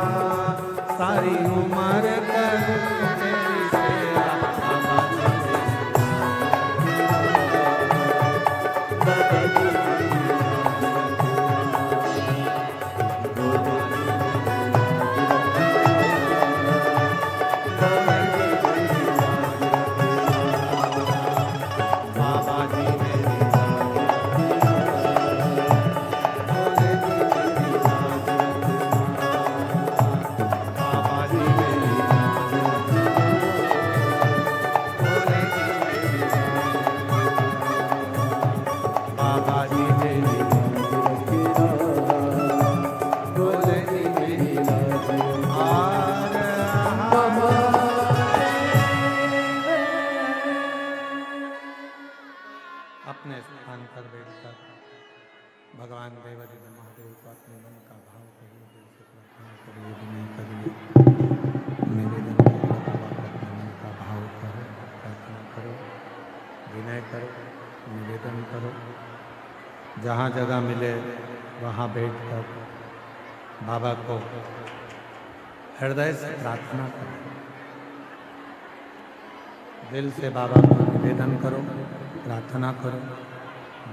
S1: सारी उम्र करूं तेरी सेवा। अपने स्थान पर बैठकर भगवान देवादिदेव महादेव को अपने मन का भाव कहिए, दिल से प्रार्थना करिए, विनय करिए, निवेदन करिए, बाबा को अपने मन का भाव करो, प्रार्थना करो, विनय करो, निवेदन करो। जहाँ जगह मिले वहाँ बैठकर बाबा को हृदय से प्रार्थना करो, दिल से बाबा को निवेदन करो, प्रार्थना करो,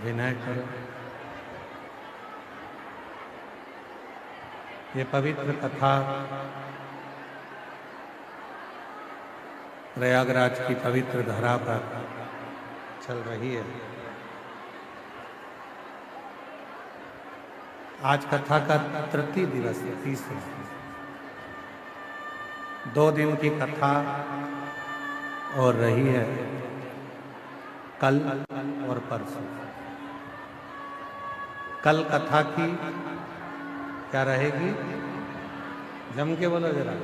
S1: विनय करो। ये पवित्र कथा प्रयागराज की पवित्र धरा पर चल रही है। आज कथा का तृतीय दिवस है, तीसरा। 2 दिन की कथा और रही है, कल और परसों। कल कथा की क्या रहेगी, जम के बोलो जरा,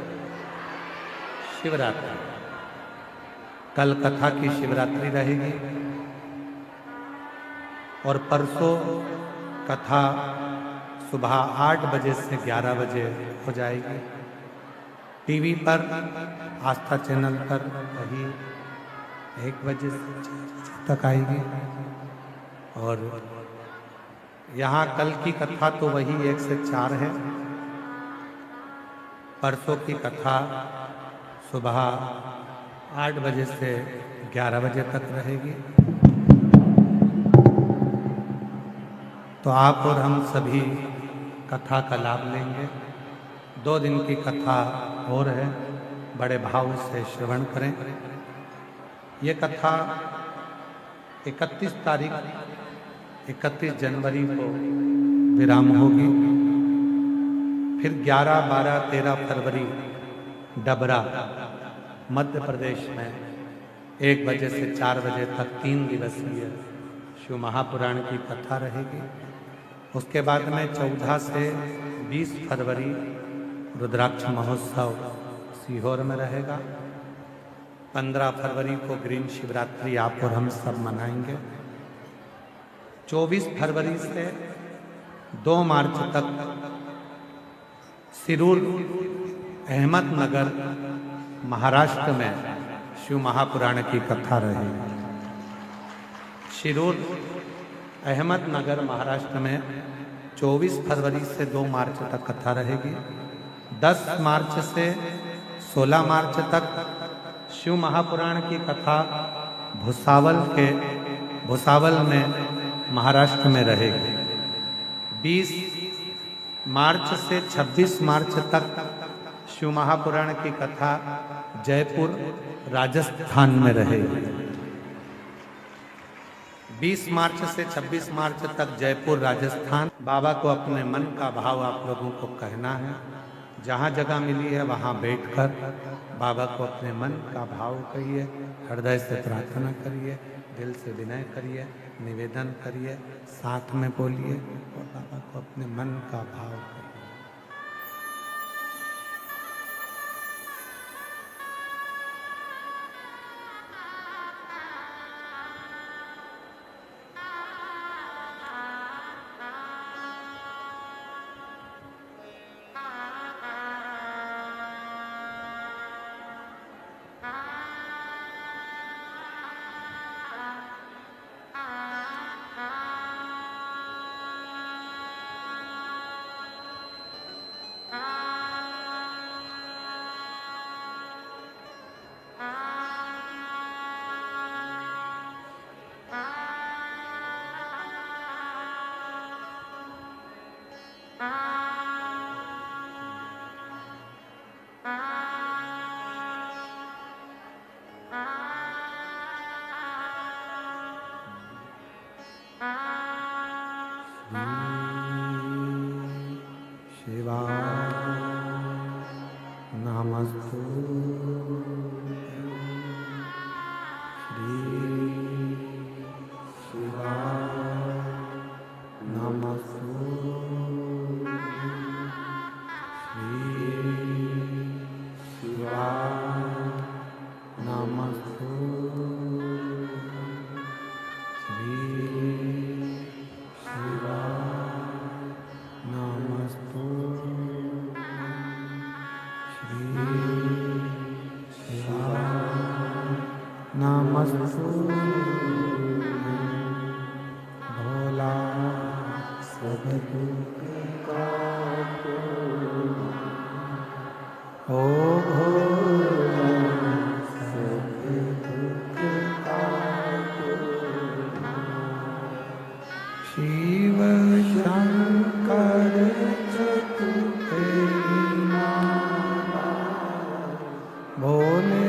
S1: शिवरात्रि। कल कथा की शिवरात्रि रहेगी और परसों कथा सुबह 8 बजे से 11 बजे हो जाएगी। टीवी पर आस्था चैनल पर वही 1 बजे तक आएगी। और यहाँ कल की कथा तो वही 1 से 4 है। परसों की कथा सुबह 8 बजे से 11 बजे तक रहेगी। तो आप और हम सभी कथा का लाभ लेंगे। 2 दिन की कथा और है, बड़े भाव से श्रवण करें। ये कथा 31 जनवरी को विराम होगी। फिर 11, 12, 13 फरवरी डबरा मध्य प्रदेश में 1 बजे से 4 बजे तक 3 दिवसीय शिव महापुराण की कथा रहेगी। उसके बाद में 14 से 20 फरवरी रुद्राक्ष महोत्सव सीहोर में रहेगा। 15 फरवरी को ग्रीन शिवरात्रि आप और हम सब मनाएंगे। 24 फरवरी से 2 मार्च तक सिरूर अहमदनगर महाराष्ट्र में शिव महापुराण की कथा रहेगी। सिरूर अहमदनगर महाराष्ट्र में 24 फरवरी से 2 मार्च तक कथा रहेगी। 10 मार्च से 16 मार्च तक शिव महापुराण की कथा भुसावल में महाराष्ट्र में रहेगी। 20 मार्च से 26 मार्च तक शिव महापुराण की कथा जयपुर राजस्थान में रहेगी। 20 मार्च से 26 मार्च तक जयपुर राजस्थान। बाबा को अपने मन का भाव आप लोगों को कहना है। जहाँ जगह मिली है वहाँ बैठकर बाबा को अपने मन का भाव कहिए, हृदय से प्रार्थना करिए, दिल से विनय करिए, निवेदन करिए, साथ में बोलिए और बाबा को अपने मन का भाव कहिए। शिवाय नमस्तुभ्यं श्री शिवाय नमस्तुभ्यं श्री शिवाय नमस्तुभ्यं श्री शिवाय नमस्तुभ्यं नमस्तुभ्यं भोला सब दुख काटो ओ भोला सब दुख काटो शिव शंकर चतुर्वेदी माला भोले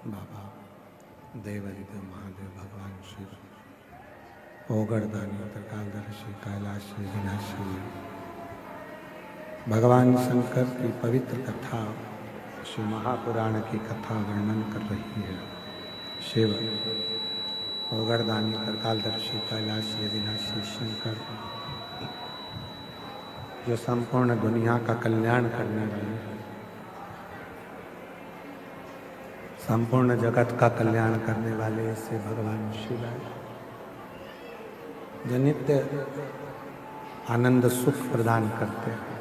S1: बाबा देवादिदेव महादेव भगवान शिव ओगड़दानी त्रिकालदर्शी कैलाशी विनाशी भगवान शंकर की पवित्र कथा शिव महापुराण की कथा वर्णन कर रही है। शिव ओगड़दानी त्रिकालदर्शी कैलाशी विनाशी शंकर जो संपूर्ण दुनिया का कल्याण करने वाले हैं, संपूर्ण जगत का कल्याण करने वाले ऐसे भगवान शिव हैं जो नित्य आनंद सुख प्रदान करते हैं।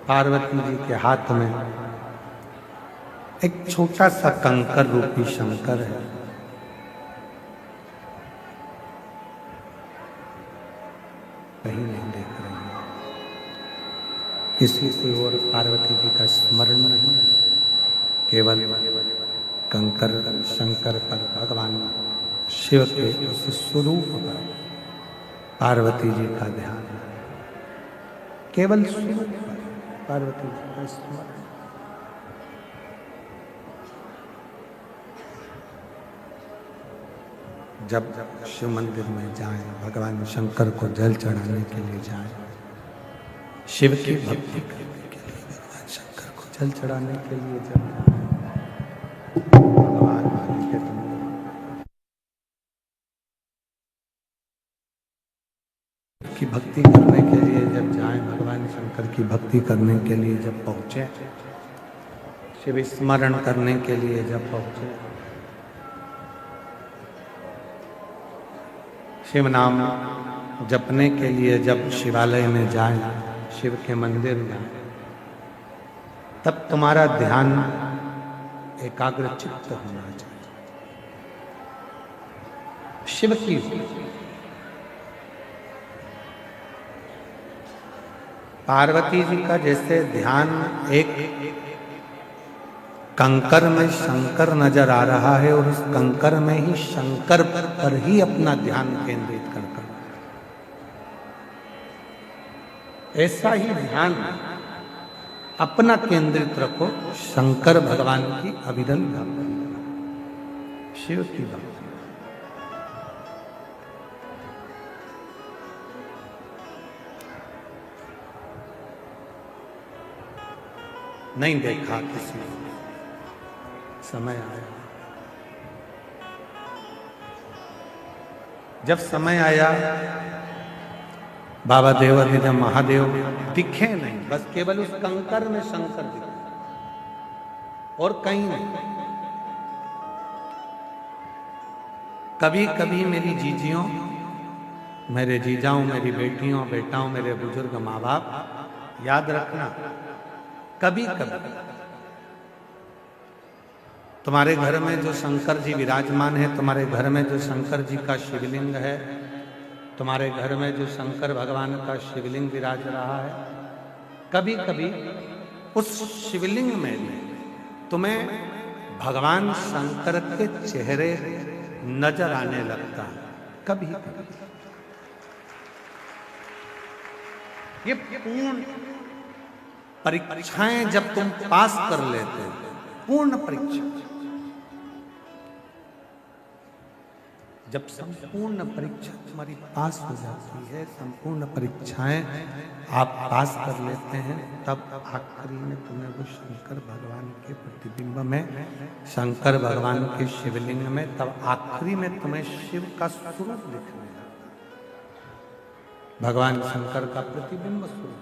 S1: पार्वती जी के हाथ में एक छोटा सा कंकर रूपी शंकर है। कहीं नहीं देख रही है, किसी की ओर पार्वती जी का स्मरण नहीं, केवल कंकर शंकर पर भगवान शिव के उस स्वरूप पर पार्वती जी का ध्यान, केवल स्वरूप पर पार्वती जी का स्मरण। जब शिव मंदिर में जाएं, भगवान शंकर को जल चढ़ाने के लिए जाएं, शिव की भक्ति करने के लिए, भगवान शंकर को जल चढ़ाने के लिए जब भगवान वाली के की भक्ति करने के लिए जब जाएं, भगवान शंकर की भक्ति करने के लिए जब पहुंचे, शिव स्मरण करने के लिए जब पहुंचे, शिव नाम जपने के लिए जब शिवालय में जाएं, शिव के मंदिर जाएं, तब तुम्हारा ध्यान एकाग्र चित्त होना चाहिए। शिव की पार्वती जी का जैसे ध्यान एक कंकर में शंकर नजर आ रहा है और उस कंकर में ही शंकर पर ही अपना ध्यान केंद्रित कर ऐसा ही ध्यान अपना केंद्रित रखो शंकर भगवान की अविरल भक्ति, शिव की भक्ति। नहीं देखा किसी ने, समय आया, जब समय आया बाबा देवाधिदेव महादेव दिखे नहीं, बस केवल उस कंकर में शंकर दिखे और कहीं नहीं। कभी कभी मेरी जीजियों, मेरे जीजाओं, मेरी बेटियों, बेटाओं, मेरे बुजुर्ग माँ बाप, याद रखना, कभी कभी तुम्हारे घर में जो शंकर जी विराजमान है, तुम्हारे घर में जो शंकर जी का शिवलिंग है, तुम्हारे घर में जो शंकर भगवान का शिवलिंग विराज रहा है, कभी कभी उस शिवलिंग में तुम्हें भगवान शंकर के चेहरे नजर आने लगता है। कभी कभी ये पूर्ण परीक्षाएं जब तुम पास कर लेते हो, पूर्ण परीक्षा, जब संपूर्ण परीक्षा तुम्हारी पास हो जाती है, संपूर्ण परीक्षाएं आप पास कर लेते हैं, तब आखिरी में तुम्हें वो शंकर भगवान के प्रतिबिंब में, शंकर भगवान के शिवलिंग में, तब आखिरी में तुम्हें शिव का स्वरूप दिखने लगता, भगवान शंकर का प्रतिबिंब स्वरूप।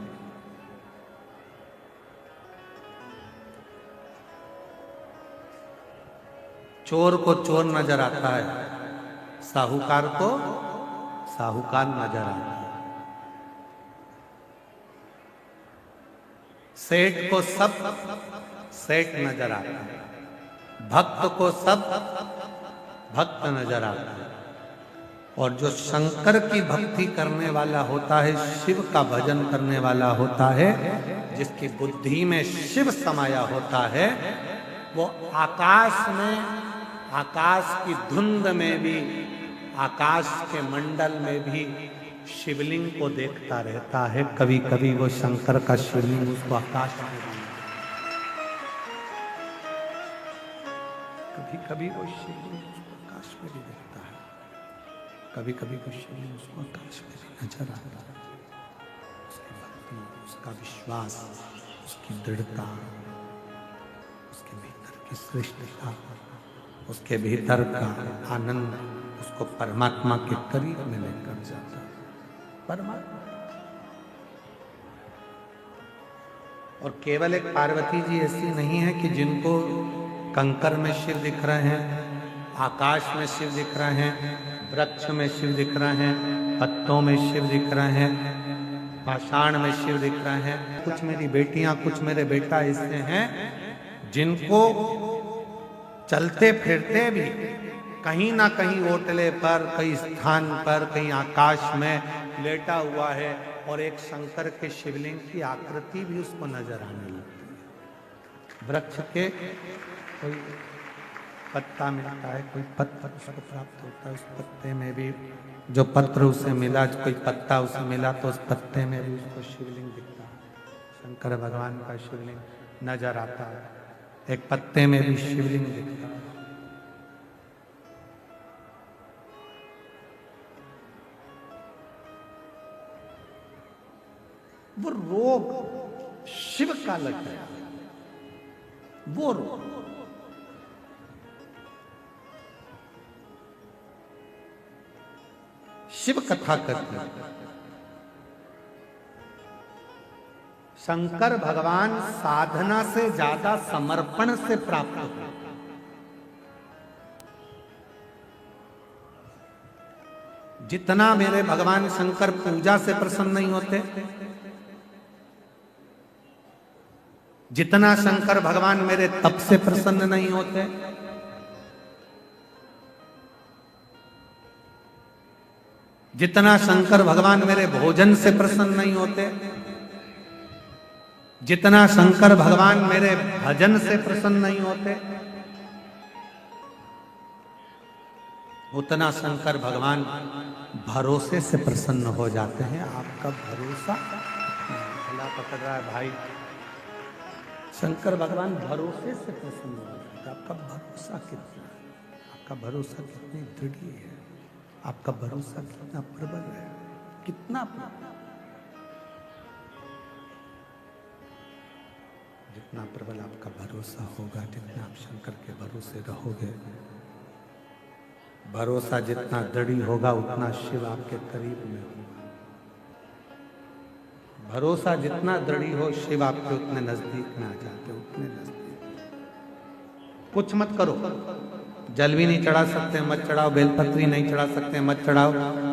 S1: चोर को चोर नजर आता है, साहूकार को साहूकार नजर आता है, सेठ को सब सेठ नजर आता है, भक्त को सब भक्त नजर आता है। और जो शंकर की भक्ति करने वाला होता है, शिव का भजन करने वाला होता है, जिसकी बुद्धि में शिव समाया होता है, वो आकाश में, आकाश की धुंध में भी, आकाश के मंडल में भी शिवलिंग को देखता रहता है। कभी कभी वो शंकर का शिवलिंग उसको आकाश में भी, कभी कभी वो शिवलिंग उसको आकाश में भी देखता है, कभी कभी वो शिवलिंग उसको आकाश में भी नजर आता है। उसकी भक्ति, उसका विश्वास, उसकी दृढ़ता, उसके भीतर की श्रेष्ठता, उसके भीतर का आनंद उसको परमात्मा के करीब में लेकर जाता है। परमात्मा और केवल एक पार्वती जी ऐसी नहीं है कि जिनको कंकर में शिव दिख रहे हैं, आकाश में शिव दिख रहे हैं, वृक्ष में शिव दिख रहे हैं, पत्तों में शिव दिख रहे हैं, पाषाण में शिव दिख रहे हैं। कुछ मेरी बेटियां, कुछ मेरे बेटा ऐसे हैं जिनको चलते फिरते भी कहीं ना कहीं ओटले पर, कहीं स्थान पर, कहीं आकाश में लेटा हुआ है और एक शंकर के शिवलिंग की आकृति भी उसको नजर आने लगती है। वृक्ष के कोई पत्ता मिलता है, कोई पत्ता उसको प्राप्त होता है, उस पत्ते में भी जो पत्र उसे मिला, कोई पत्ता उसे मिला तो उस पत्ते में भी उसको शिवलिंग दिखता है, शंकर भगवान का शिवलिंग नजर आता है। एक पत्ते में भी शिवलिंग दिखता है। वो रोग शिव का लग गया, वो रोग शिव कथा करते हैं। शंकर भगवान साधना से ज्यादा समर्पण से प्राप्त होते हैं। जितना मेरे भगवान शंकर पूजा से प्रसन्न नहीं होते, जितना शंकर भगवान मेरे तप से प्रसन्न नहीं होते, जितना शंकर भगवान मेरे भोजन से प्रसन्न नहीं होते, जितना शंकर भगवान मेरे भजन से प्रसन्न नहीं होते, उतना शंकर भगवान भरोसे से प्रसन्न हो जाते हैं। आपका भरोसा थैला पकड़ रहा है भाई। शंकर भगवान भरोसे से प्रसन्न हो रहे हैं। आपका भरोसा कितना है, आपका भरोसा कितनी दृढ़ है, आपका भरोसा कितना प्रबल है, कितना प्रबल। जितना प्रबल आपका भरोसा होगा, जितना आप शंकर के भरोसे रहोगे, भरोसा जितना दृढ़ होगा उतना शिव आपके करीब में होगा। भरोसा जितना दृढ़ हो शिव आपके उतने नजदीक में आ जाते, उतने नजदीक। कुछ मत करो, जल भी नहीं चढ़ा सकते मत चढ़ाओ, बेलपत्री नहीं चढ़ा सकते मत चढ़ाओ,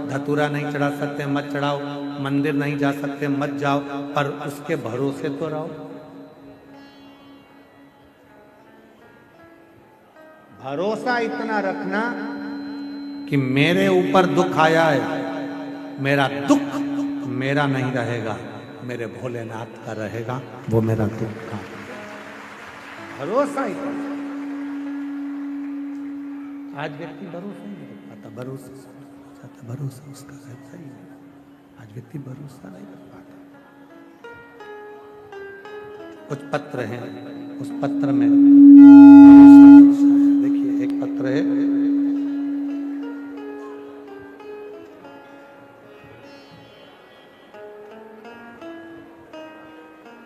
S1: धतूरा नहीं चढ़ा सकते मत चढ़ाओ, मंदिर नहीं जा सकते मत जाओ, पर उसके भरोसे तो रहो। भरोसा इतना रखना कि मेरे ऊपर दुख आया है, मेरा दुख मेरा नहीं रहेगा, मेरे भोलेनाथ का रहेगा, वो मेरा दुख का। भरोसा इतना। आज व्यक्ति भरोसा नहीं रख पाता, भरोसा चाहता, भरोसा उसका रहता ही नहीं। आज व्यक्ति भरोसा नहीं रख पाता। कुछ पत्र हैं, उस पत्र में देखिए एक पत्र है,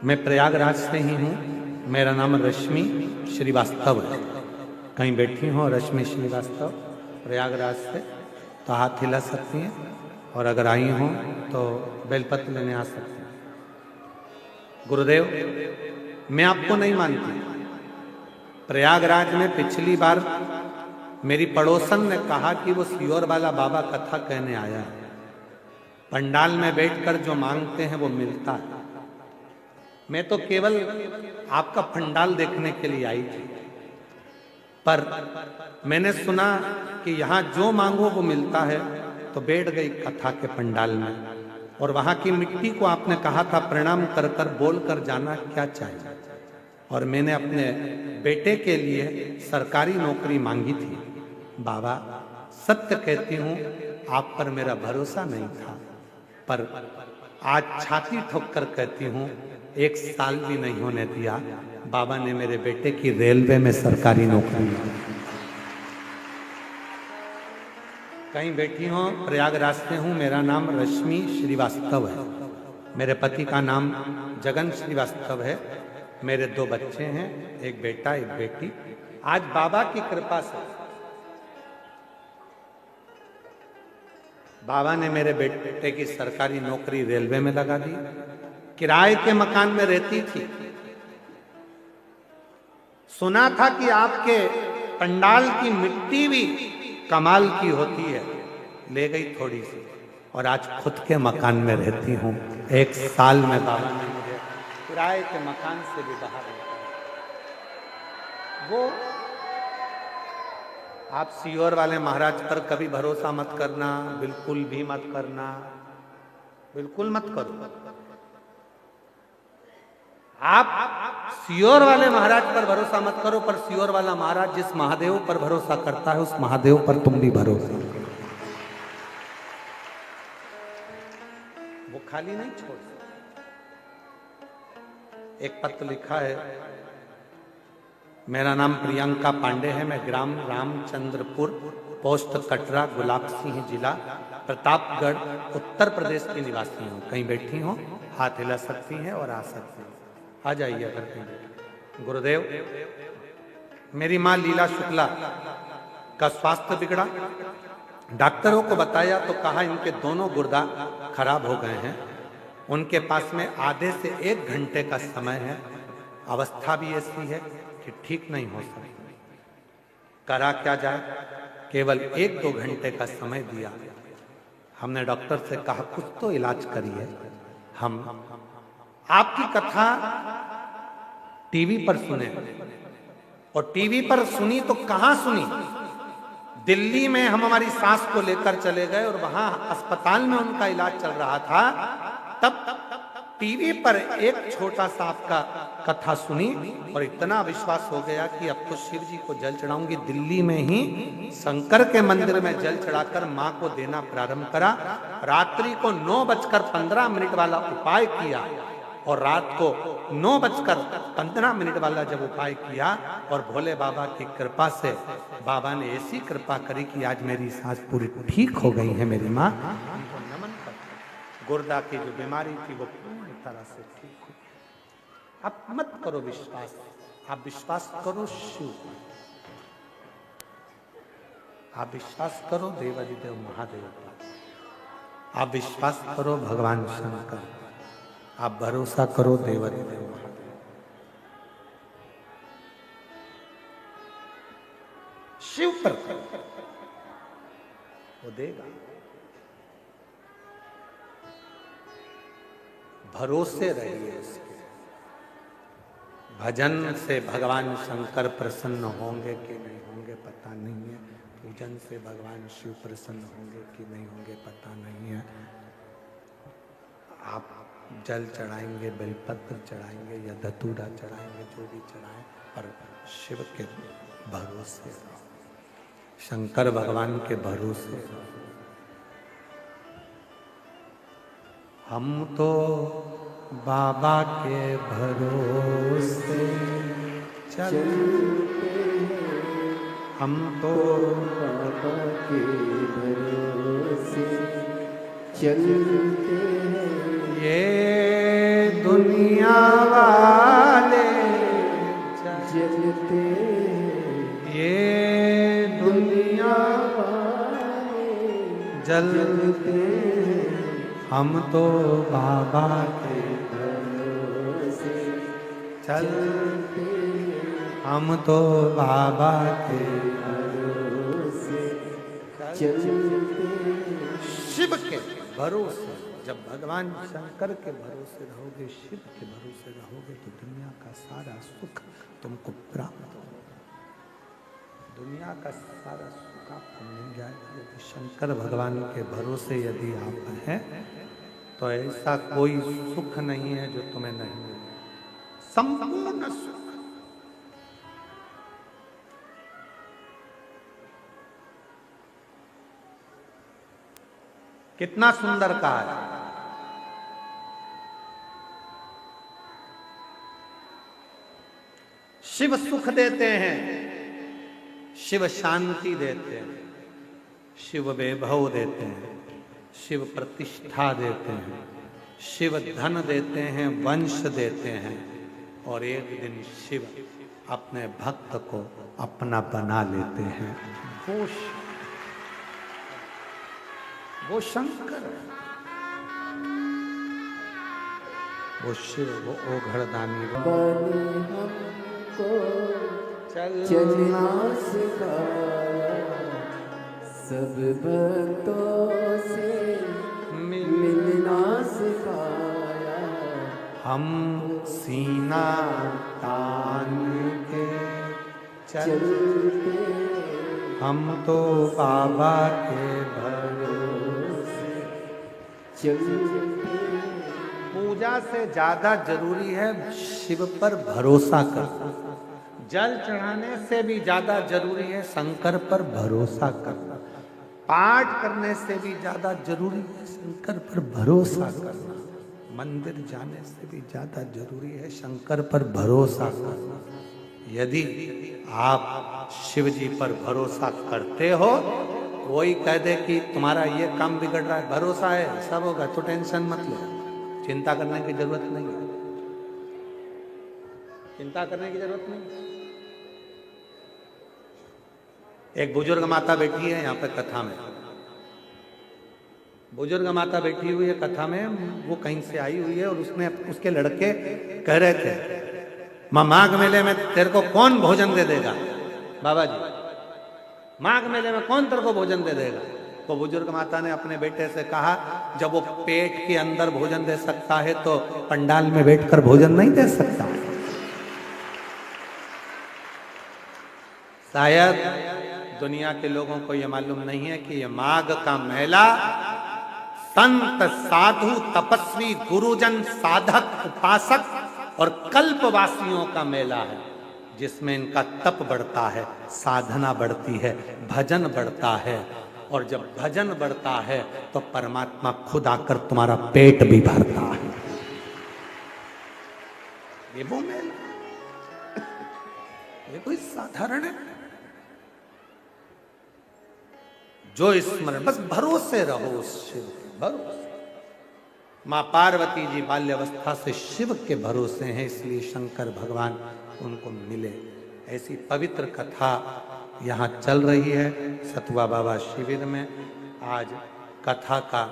S1: मैं प्रयागराज से ही हूँ, मेरा नाम रश्मि श्रीवास्तव है। कहीं बैठी हो रश्मि श्रीवास्तव प्रयागराज से तो हाथ हिला सकती हैं, और अगर आई हो तो बेलपत्र लेने आ सकती हैं। गुरुदेव, मैं आपको नहीं मानती। प्रयागराज में पिछली बार मेरी पड़ोसन ने कहा कि वो सियोर वाला बाबा कथा कहने आया है, पंडाल में बैठकर जो मांगते हैं वो मिलता है। मैं तो केवल आपका पंडाल देखने के लिए आई थी, पर मैंने सुना कि यहाँ जो मांगो वो मिलता है, तो बैठ गई कथा के पंडाल में। और वहाँ की मिट्टी को आपने कहा था प्रणाम कर कर बोल कर जाना क्या चाहिए, और मैंने अपने बेटे के लिए सरकारी नौकरी मांगी थी। बाबा, सत्य कहती हूँ आप पर मेरा भरोसा नहीं था, पर आज छाती ठोक कर कहती हूँ 1 साल भी नहीं होने दिया, बाबा ने मेरे बेटे की रेलवे में सरकारी नौकरी दी। कहीं बैठी हो प्रयागराज से हूँ, मेरा नाम रश्मि श्रीवास्तव है, मेरे पति का नाम जगन श्रीवास्तव है, मेरे 2 बच्चे हैं, एक बेटा एक बेटी। आज बाबा की कृपा से बाबा ने मेरे बेटे की सरकारी नौकरी रेलवे में लगा दी। किराए के मकान में रहती थी, सुना था कि आपके पंडाल की मिट्टी भी कमाल की होती है, ले गई थोड़ी सी, और आज खुद के मकान में रहती हूँ। 1 साल में बाबा ने मुझे किराए के मकान से भी बाहर निकाला। वो आप सियोर वाले महाराज पर कभी भरोसा मत करना, बिल्कुल भी मत करना, बिल्कुल मत करो। आप सियोर वाले महाराज पर भरोसा मत करो, पर सियोर वाला महाराज जिस महादेव पर भरोसा करता है उस महादेव पर तुम भी भरोसा करो। वो खाली नहीं छोड़। एक पत्र लिखा है, मेरा नाम प्रियंका पांडे है, मैं ग्राम रामचंद्रपुर, पोस्ट कटरा, गुलाब सिंह जिला, प्रतापगढ़, उत्तर प्रदेश की निवासी हूँ। कहीं बैठी हो हाथ हिला सकती हैं और आ सकती हैं, आ जाइए अगर कहीं। गुरुदेव, मेरी माँ लीला शुक्ला का स्वास्थ्य बिगड़ा, डॉक्टरों को बताया तो कहा इनके दोनों गुर्दा खराब हो गए हैं, उनके पास में आधे से 1 घंटे का समय है, अवस्था भी ऐसी है कि ठीक नहीं हो सकती। करा क्या जाए, केवल 1-2 घंटे का समय दिया। हमने डॉक्टर से कहा कुछ तो इलाज करिए। हम आपकी कथा टीवी पर सुने, और टीवी पर सुनी तो कहां सुनी, दिल्ली में हम हमारी सास को लेकर चले गए और वहां अस्पताल में उनका इलाज चल रहा था। तब टीवी पर एक छोटा सा आपका कथा सुनी और इतना विश्वास हो गया कि अब तो शिव जी को जल चढ़ाऊंगी। दिल्ली में ही शंकर के मंदिर में जल चढ़ाकर मां को देना प्रारंभ करा। रात्रि को 9:15 वाला उपाय किया, और रात को 9:15 वाला जब उपाय किया और भोले बाबा की कृपा से बाबा ने ऐसी कृपा करी कि आज मेरी सांस पूरी ठीक हो गई है। मेरी माँ उनको नमन करते, गुर्दा की जो बीमारी थी वो पूरी तरह से ठीक हो गई। आप मत करो विश्वास, आप विश्वास करो शिव, आप विश्वास करो देवादिदेव महादेव पर, आप विश्वास करो भगवान शंकर, आप भरोसा करो देवादिदेव महादेव। शिव पर वो देगा। भरोसे रहिए इसके। भजन से भगवान शंकर प्रसन्न होंगे कि नहीं होंगे पता नहीं है, पूजन से भगवान शिव प्रसन्न होंगे कि नहीं होंगे पता नहीं है। आप जल चढ़ाएंगे, बेलपत्र चढ़ाएंगे या धतूरा चढ़ाएंगे, जो भी चढ़ाएं, पर शिव के भरोसे रहो, शंकर भगवान के भरोसे रहो। हम तो बाबा के भरोसे चलते हैं, हम तो
S2: बाबा के भरोसे चलते हैं।
S1: ये दुनिया वाले
S2: जलते
S1: ये दुनिया
S2: वाले
S1: जलते, हम तो बाबा के
S2: भरोसे
S1: चलते, हम तो बाबा के
S2: भरोसे चलते।
S1: शिव के भरोसे, जब भगवान शंकर के भरोसे रहोगे, शिव के भरोसे रहोगे, तो दुनिया का सारा सुख तुमको प्राप्त हो, दुनिया का सारा सुख आपको मिल जाएगा। यदि शंकर भगवान के भरोसे यदि आप हैं तो ऐसा कोई सुख नहीं है जो तुम्हें नहीं मिले, संपूर्ण सुख। कितना सुंदर कहा है। शिव सुख देते हैं, शिव शांति देते हैं, शिव वैभव देते हैं, शिव प्रतिष्ठा देते हैं, शिव धन देते हैं, वंश देते हैं, और एक दिन शिव अपने भक्त को अपना बना लेते हैं। वो शंकर है, वो शिव, वो ओघड़दानी
S2: बने हमको चलना सिखाया, सब भक्तों से मिलना सिखाया।
S1: हम सीना तान के चलते, हम तो बाबा के भरोसे
S2: चलते।
S1: पूजा से ज्यादा जरूरी है शिव पर भरोसा करना, जल चढ़ाने से भी ज्यादा जरूरी है शंकर पर भरोसा करना, पाठ करने से भी ज्यादा जरूरी है शंकर पर भरोसा करना, मंदिर जाने से भी ज्यादा जरूरी है शंकर पर भरोसा करना। यदि आप शिव जी पर भरोसा करते हो, कोई कह दे कि तुम्हारा ये काम बिगड़ रहा है, भरोसा है सब होगा, तो टेंशन मत लो, चिंता करने की जरूरत नहीं है, चिंता करने की जरूरत नहीं। एक बुजुर्ग माता बैठी है यहाँ पे कथा में, बुजुर्ग माता बैठी हुई है कथा में, वो कहीं से आई हुई है और उसने उसके लड़के कह रहे थे माँ माघ मेले में तेरे को कौन भोजन दे देगा, बाबा जी माघ मेले में कौन तेरे को भोजन दे देगा। तो बुजुर्ग माता ने अपने बेटे से कहा जब वो पेट के अंदर भोजन दे सकता है तो पंडाल में बैठकर भोजन नहीं दे सकता। शायद दुनिया के लोगों को यह मालूम नहीं है कि यह माघ का मेला संत साधु तपस्वी गुरुजन साधक उपासक और कल्पवासियों का मेला है, जिसमें इनका तप बढ़ता है, साधना बढ़ती है, भजन बढ़ता है, और जब भजन बढ़ता है तो परमात्मा खुद आकर तुम्हारा पेट भी भरता है। ये वो मेला, ये कोई साधारण है? जो स्मरण, बस भरोसे रहो उस शिव के, भरोसे। मां पार्वती जी बाल्यावस्था से शिव के भरोसे हैं, इसलिए शंकर भगवान उनको मिले। ऐसी पवित्र कथा यहाँ चल रही है सतुआ बाबा शिविर में। आज कथा का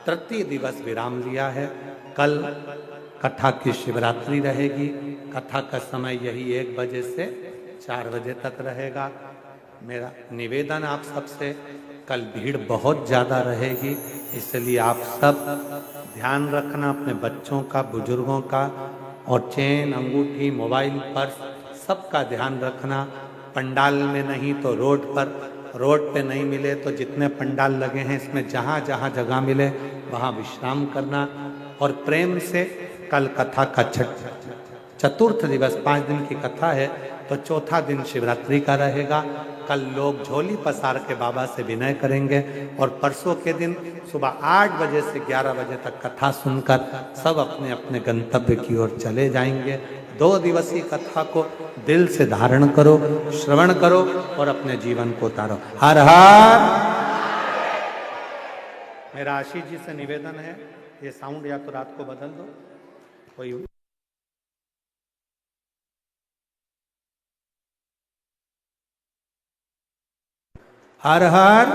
S1: तृतीय दिवस विराम लिया है। कल कथा की शिवरात्रि रहेगी। कथा का समय यही 1 बजे से 4 बजे तक रहेगा। मेरा निवेदन आप सबसे, कल भीड़ बहुत ज़्यादा रहेगी, इसलिए आप सब ध्यान रखना अपने बच्चों का, बुजुर्गों का, और चेन, अंगूठी, मोबाइल, पर्स सबका ध्यान रखना। पंडाल में नहीं तो रोड पर, रोड पे नहीं मिले तो जितने पंडाल लगे हैं इसमें जहाँ जहाँ जगह मिले वहाँ विश्राम करना। और प्रेम से कल कथा का चतुर्थ दिवस, 5 दिन की कथा है तो चौथा दिन शिवरात्रि का रहेगा। कल लोग झोली पसार के बाबा से विनय करेंगे और परसों के दिन सुबह 8 बजे से 11 बजे तक कथा सुनकर सब अपने अपने गंतव्य की ओर चले जाएंगे। 2 दिवसीय कथा को दिल से धारण करो, श्रवण करो और अपने जीवन को उतारो। हर हर। मेरा आशीष जी से निवेदन है, ये साउंड या तो रात को बदल दो कोई। हर हर।